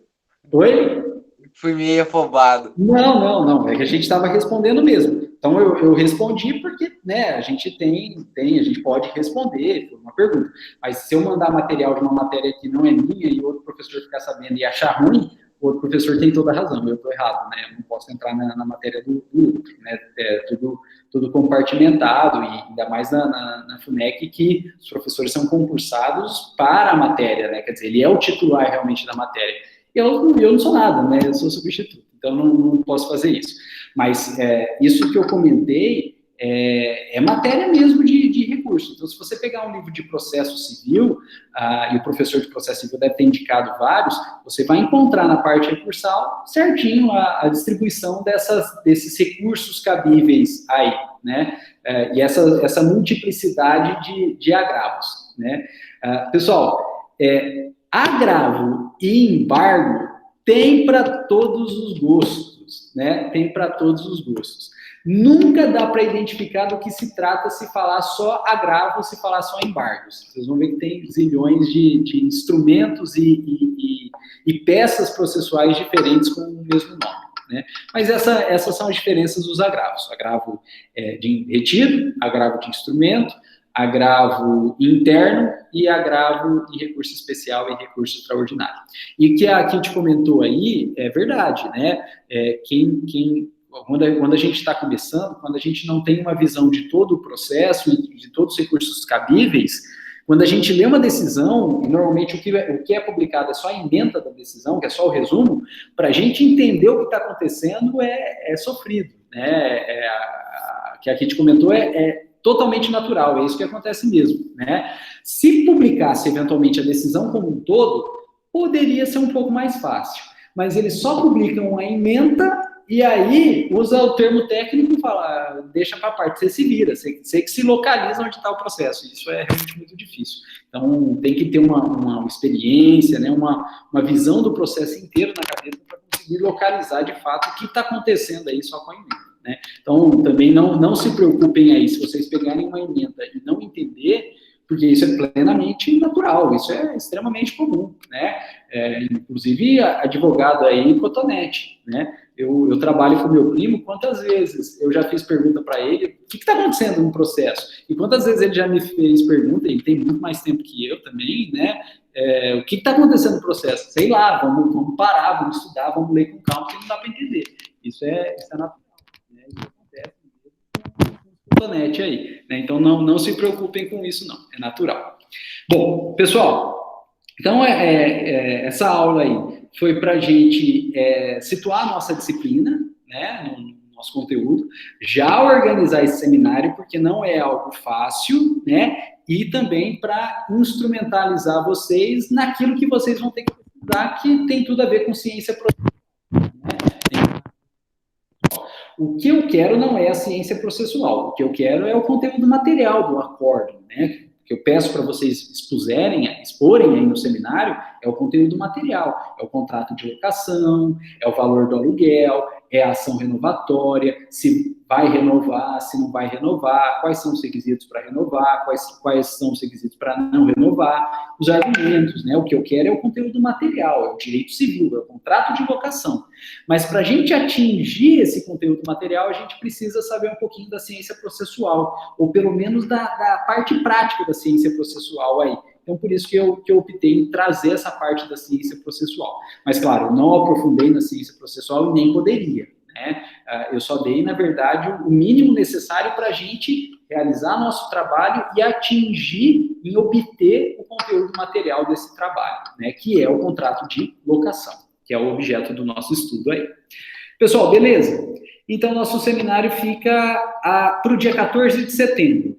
Oi? Fui meio afobado. Não. É que a gente estava respondendo mesmo. Então, eu respondi porque, né, a gente a gente pode responder, foi uma pergunta. Mas se eu mandar material de uma matéria que não é minha e outro professor ficar sabendo e achar ruim, o outro professor tem toda a razão, eu estou errado, né? Eu não posso entrar na matéria do outro, né? Tudo compartimentado, e ainda mais na FUNEC, que os professores são concursados para a matéria, né? Quer dizer, ele é o titular realmente da matéria. Eu não sou nada, né? Eu sou substituto. então não posso fazer isso. Mas isso que eu comentei é matéria mesmo de recurso. Então, se você pegar um livro de processo civil, e o professor de processo civil deve ter indicado vários, você vai encontrar na parte recursal certinho a distribuição desses recursos cabíveis aí, né? E essa multiplicidade de agravos, né? Pessoal, agravo e embargo tem para todos os gostos, né? Tem para todos os gostos. Nunca dá para identificar do que se trata se falar só agravo, se falar só embargos. Vocês vão ver que tem zilhões de instrumentos e peças processuais diferentes com o mesmo nome, né? Mas essas são as diferenças dos agravos. Agravo de retido, agravo de instrumento, agravo interno e agravo em recurso especial e recurso extraordinário. E o que a Kitty comentou aí é verdade, né? Quando a gente está começando, quando a gente não tem uma visão de todo o processo e de todos os recursos cabíveis, quando a gente lê uma decisão, normalmente o que é publicado é só a ementa da decisão, que é só o resumo, para a gente entender o que está acontecendo é sofrido, né? Que a Kitty comentou é totalmente natural, é isso que acontece mesmo, né? Se publicasse eventualmente a decisão como um todo, poderia ser um pouco mais fácil, mas eles só publicam a ementa e aí usa o termo técnico e fala, deixa para a parte, você se vira, você que se localiza onde está o processo. Isso é realmente muito difícil. Então, tem que ter uma experiência, né, uma visão do processo inteiro na cabeça para conseguir localizar, de fato, o que está acontecendo aí só com a emenda, né? Então, também não se preocupem aí, se vocês pegarem uma emenda e não entender, porque isso é plenamente natural, isso é extremamente comum, né? Inclusive, advogado aí, cotonete, né? Eu trabalho com meu primo, quantas vezes eu já fiz pergunta para ele, o que está acontecendo no processo? E quantas vezes ele já me fez pergunta, ele tem muito mais tempo que eu também, né? O que está acontecendo no processo? Sei lá, vamos parar, vamos estudar, vamos ler com calma, porque não dá para entender. Isso é natural, né? Isso acontece mesmo com o cotonete aí, né? Então, não se preocupem com isso, não, é natural. Bom, pessoal, então essa aula aí foi para a gente situar a nossa disciplina, né, no nosso conteúdo, já organizar esse seminário, porque não é algo fácil, né, e também para instrumentalizar vocês naquilo que vocês vão ter que estudar, que tem tudo a ver com ciência processual, né? O que eu quero não é a ciência processual, o que eu quero é o conteúdo material do acórdão, né, que eu peço para vocês exporem aí no seminário, é o conteúdo material, é o contrato de locação, é o valor do aluguel, é a ação renovatória, se vai renovar, se não vai renovar, quais são os requisitos para renovar, quais são os requisitos para não renovar, os argumentos, né? O que eu quero é o conteúdo material, é o direito civil, é o contrato de locação. Mas para a gente atingir esse conteúdo material, a gente precisa saber um pouquinho da ciência processual, ou pelo menos da parte prática da ciência processual aí. Então, por isso que eu optei em trazer essa parte da ciência processual. Mas, claro, eu não aprofundei na ciência processual e nem poderia, né? Eu só dei, na verdade, o mínimo necessário para a gente realizar nosso trabalho e atingir e obter o conteúdo material desse trabalho, né? Que é o contrato de locação, que é o objeto do nosso estudo aí. Pessoal, beleza? Então, nosso seminário fica para o dia 14 de setembro.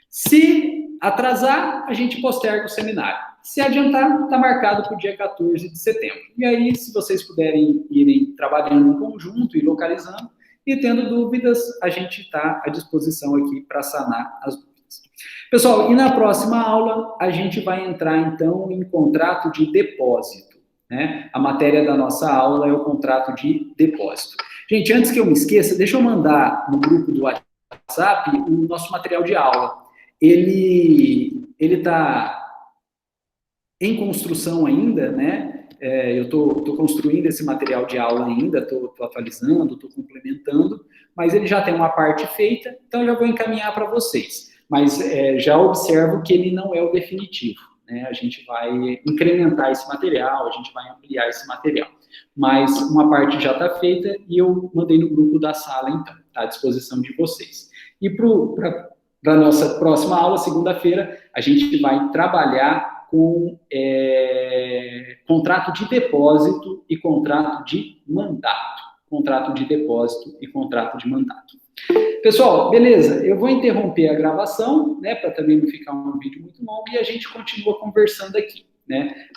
Se atrasar, a gente posterga o seminário. Se adiantar, está marcado para o dia 14 de setembro. E aí, se vocês puderem irem trabalhando em conjunto e localizando, e tendo dúvidas, a gente está à disposição aqui para sanar as dúvidas. Pessoal, e na próxima aula, a gente vai entrar, então, em contrato de depósito, né? A matéria da nossa aula é o contrato de depósito. Gente, antes que eu me esqueça, deixa eu mandar no grupo do WhatsApp o nosso material de aula. Ele está em construção ainda, né? Eu estou construindo esse material de aula ainda, estou atualizando, estou complementando, mas ele já tem uma parte feita, então eu já vou encaminhar para vocês. Mas já observo que ele não é o definitivo, né? A gente vai incrementar esse material, a gente vai ampliar esse material. Mas uma parte já está feita e eu mandei no grupo da sala, então, está à disposição de vocês. E para a nossa próxima aula, segunda-feira, a gente vai trabalhar com contrato de depósito e contrato de mandato, contrato de depósito e contrato de mandato. Pessoal, beleza, eu vou interromper a gravação, né, para também não ficar um vídeo muito longo, e a gente continua conversando aqui, né?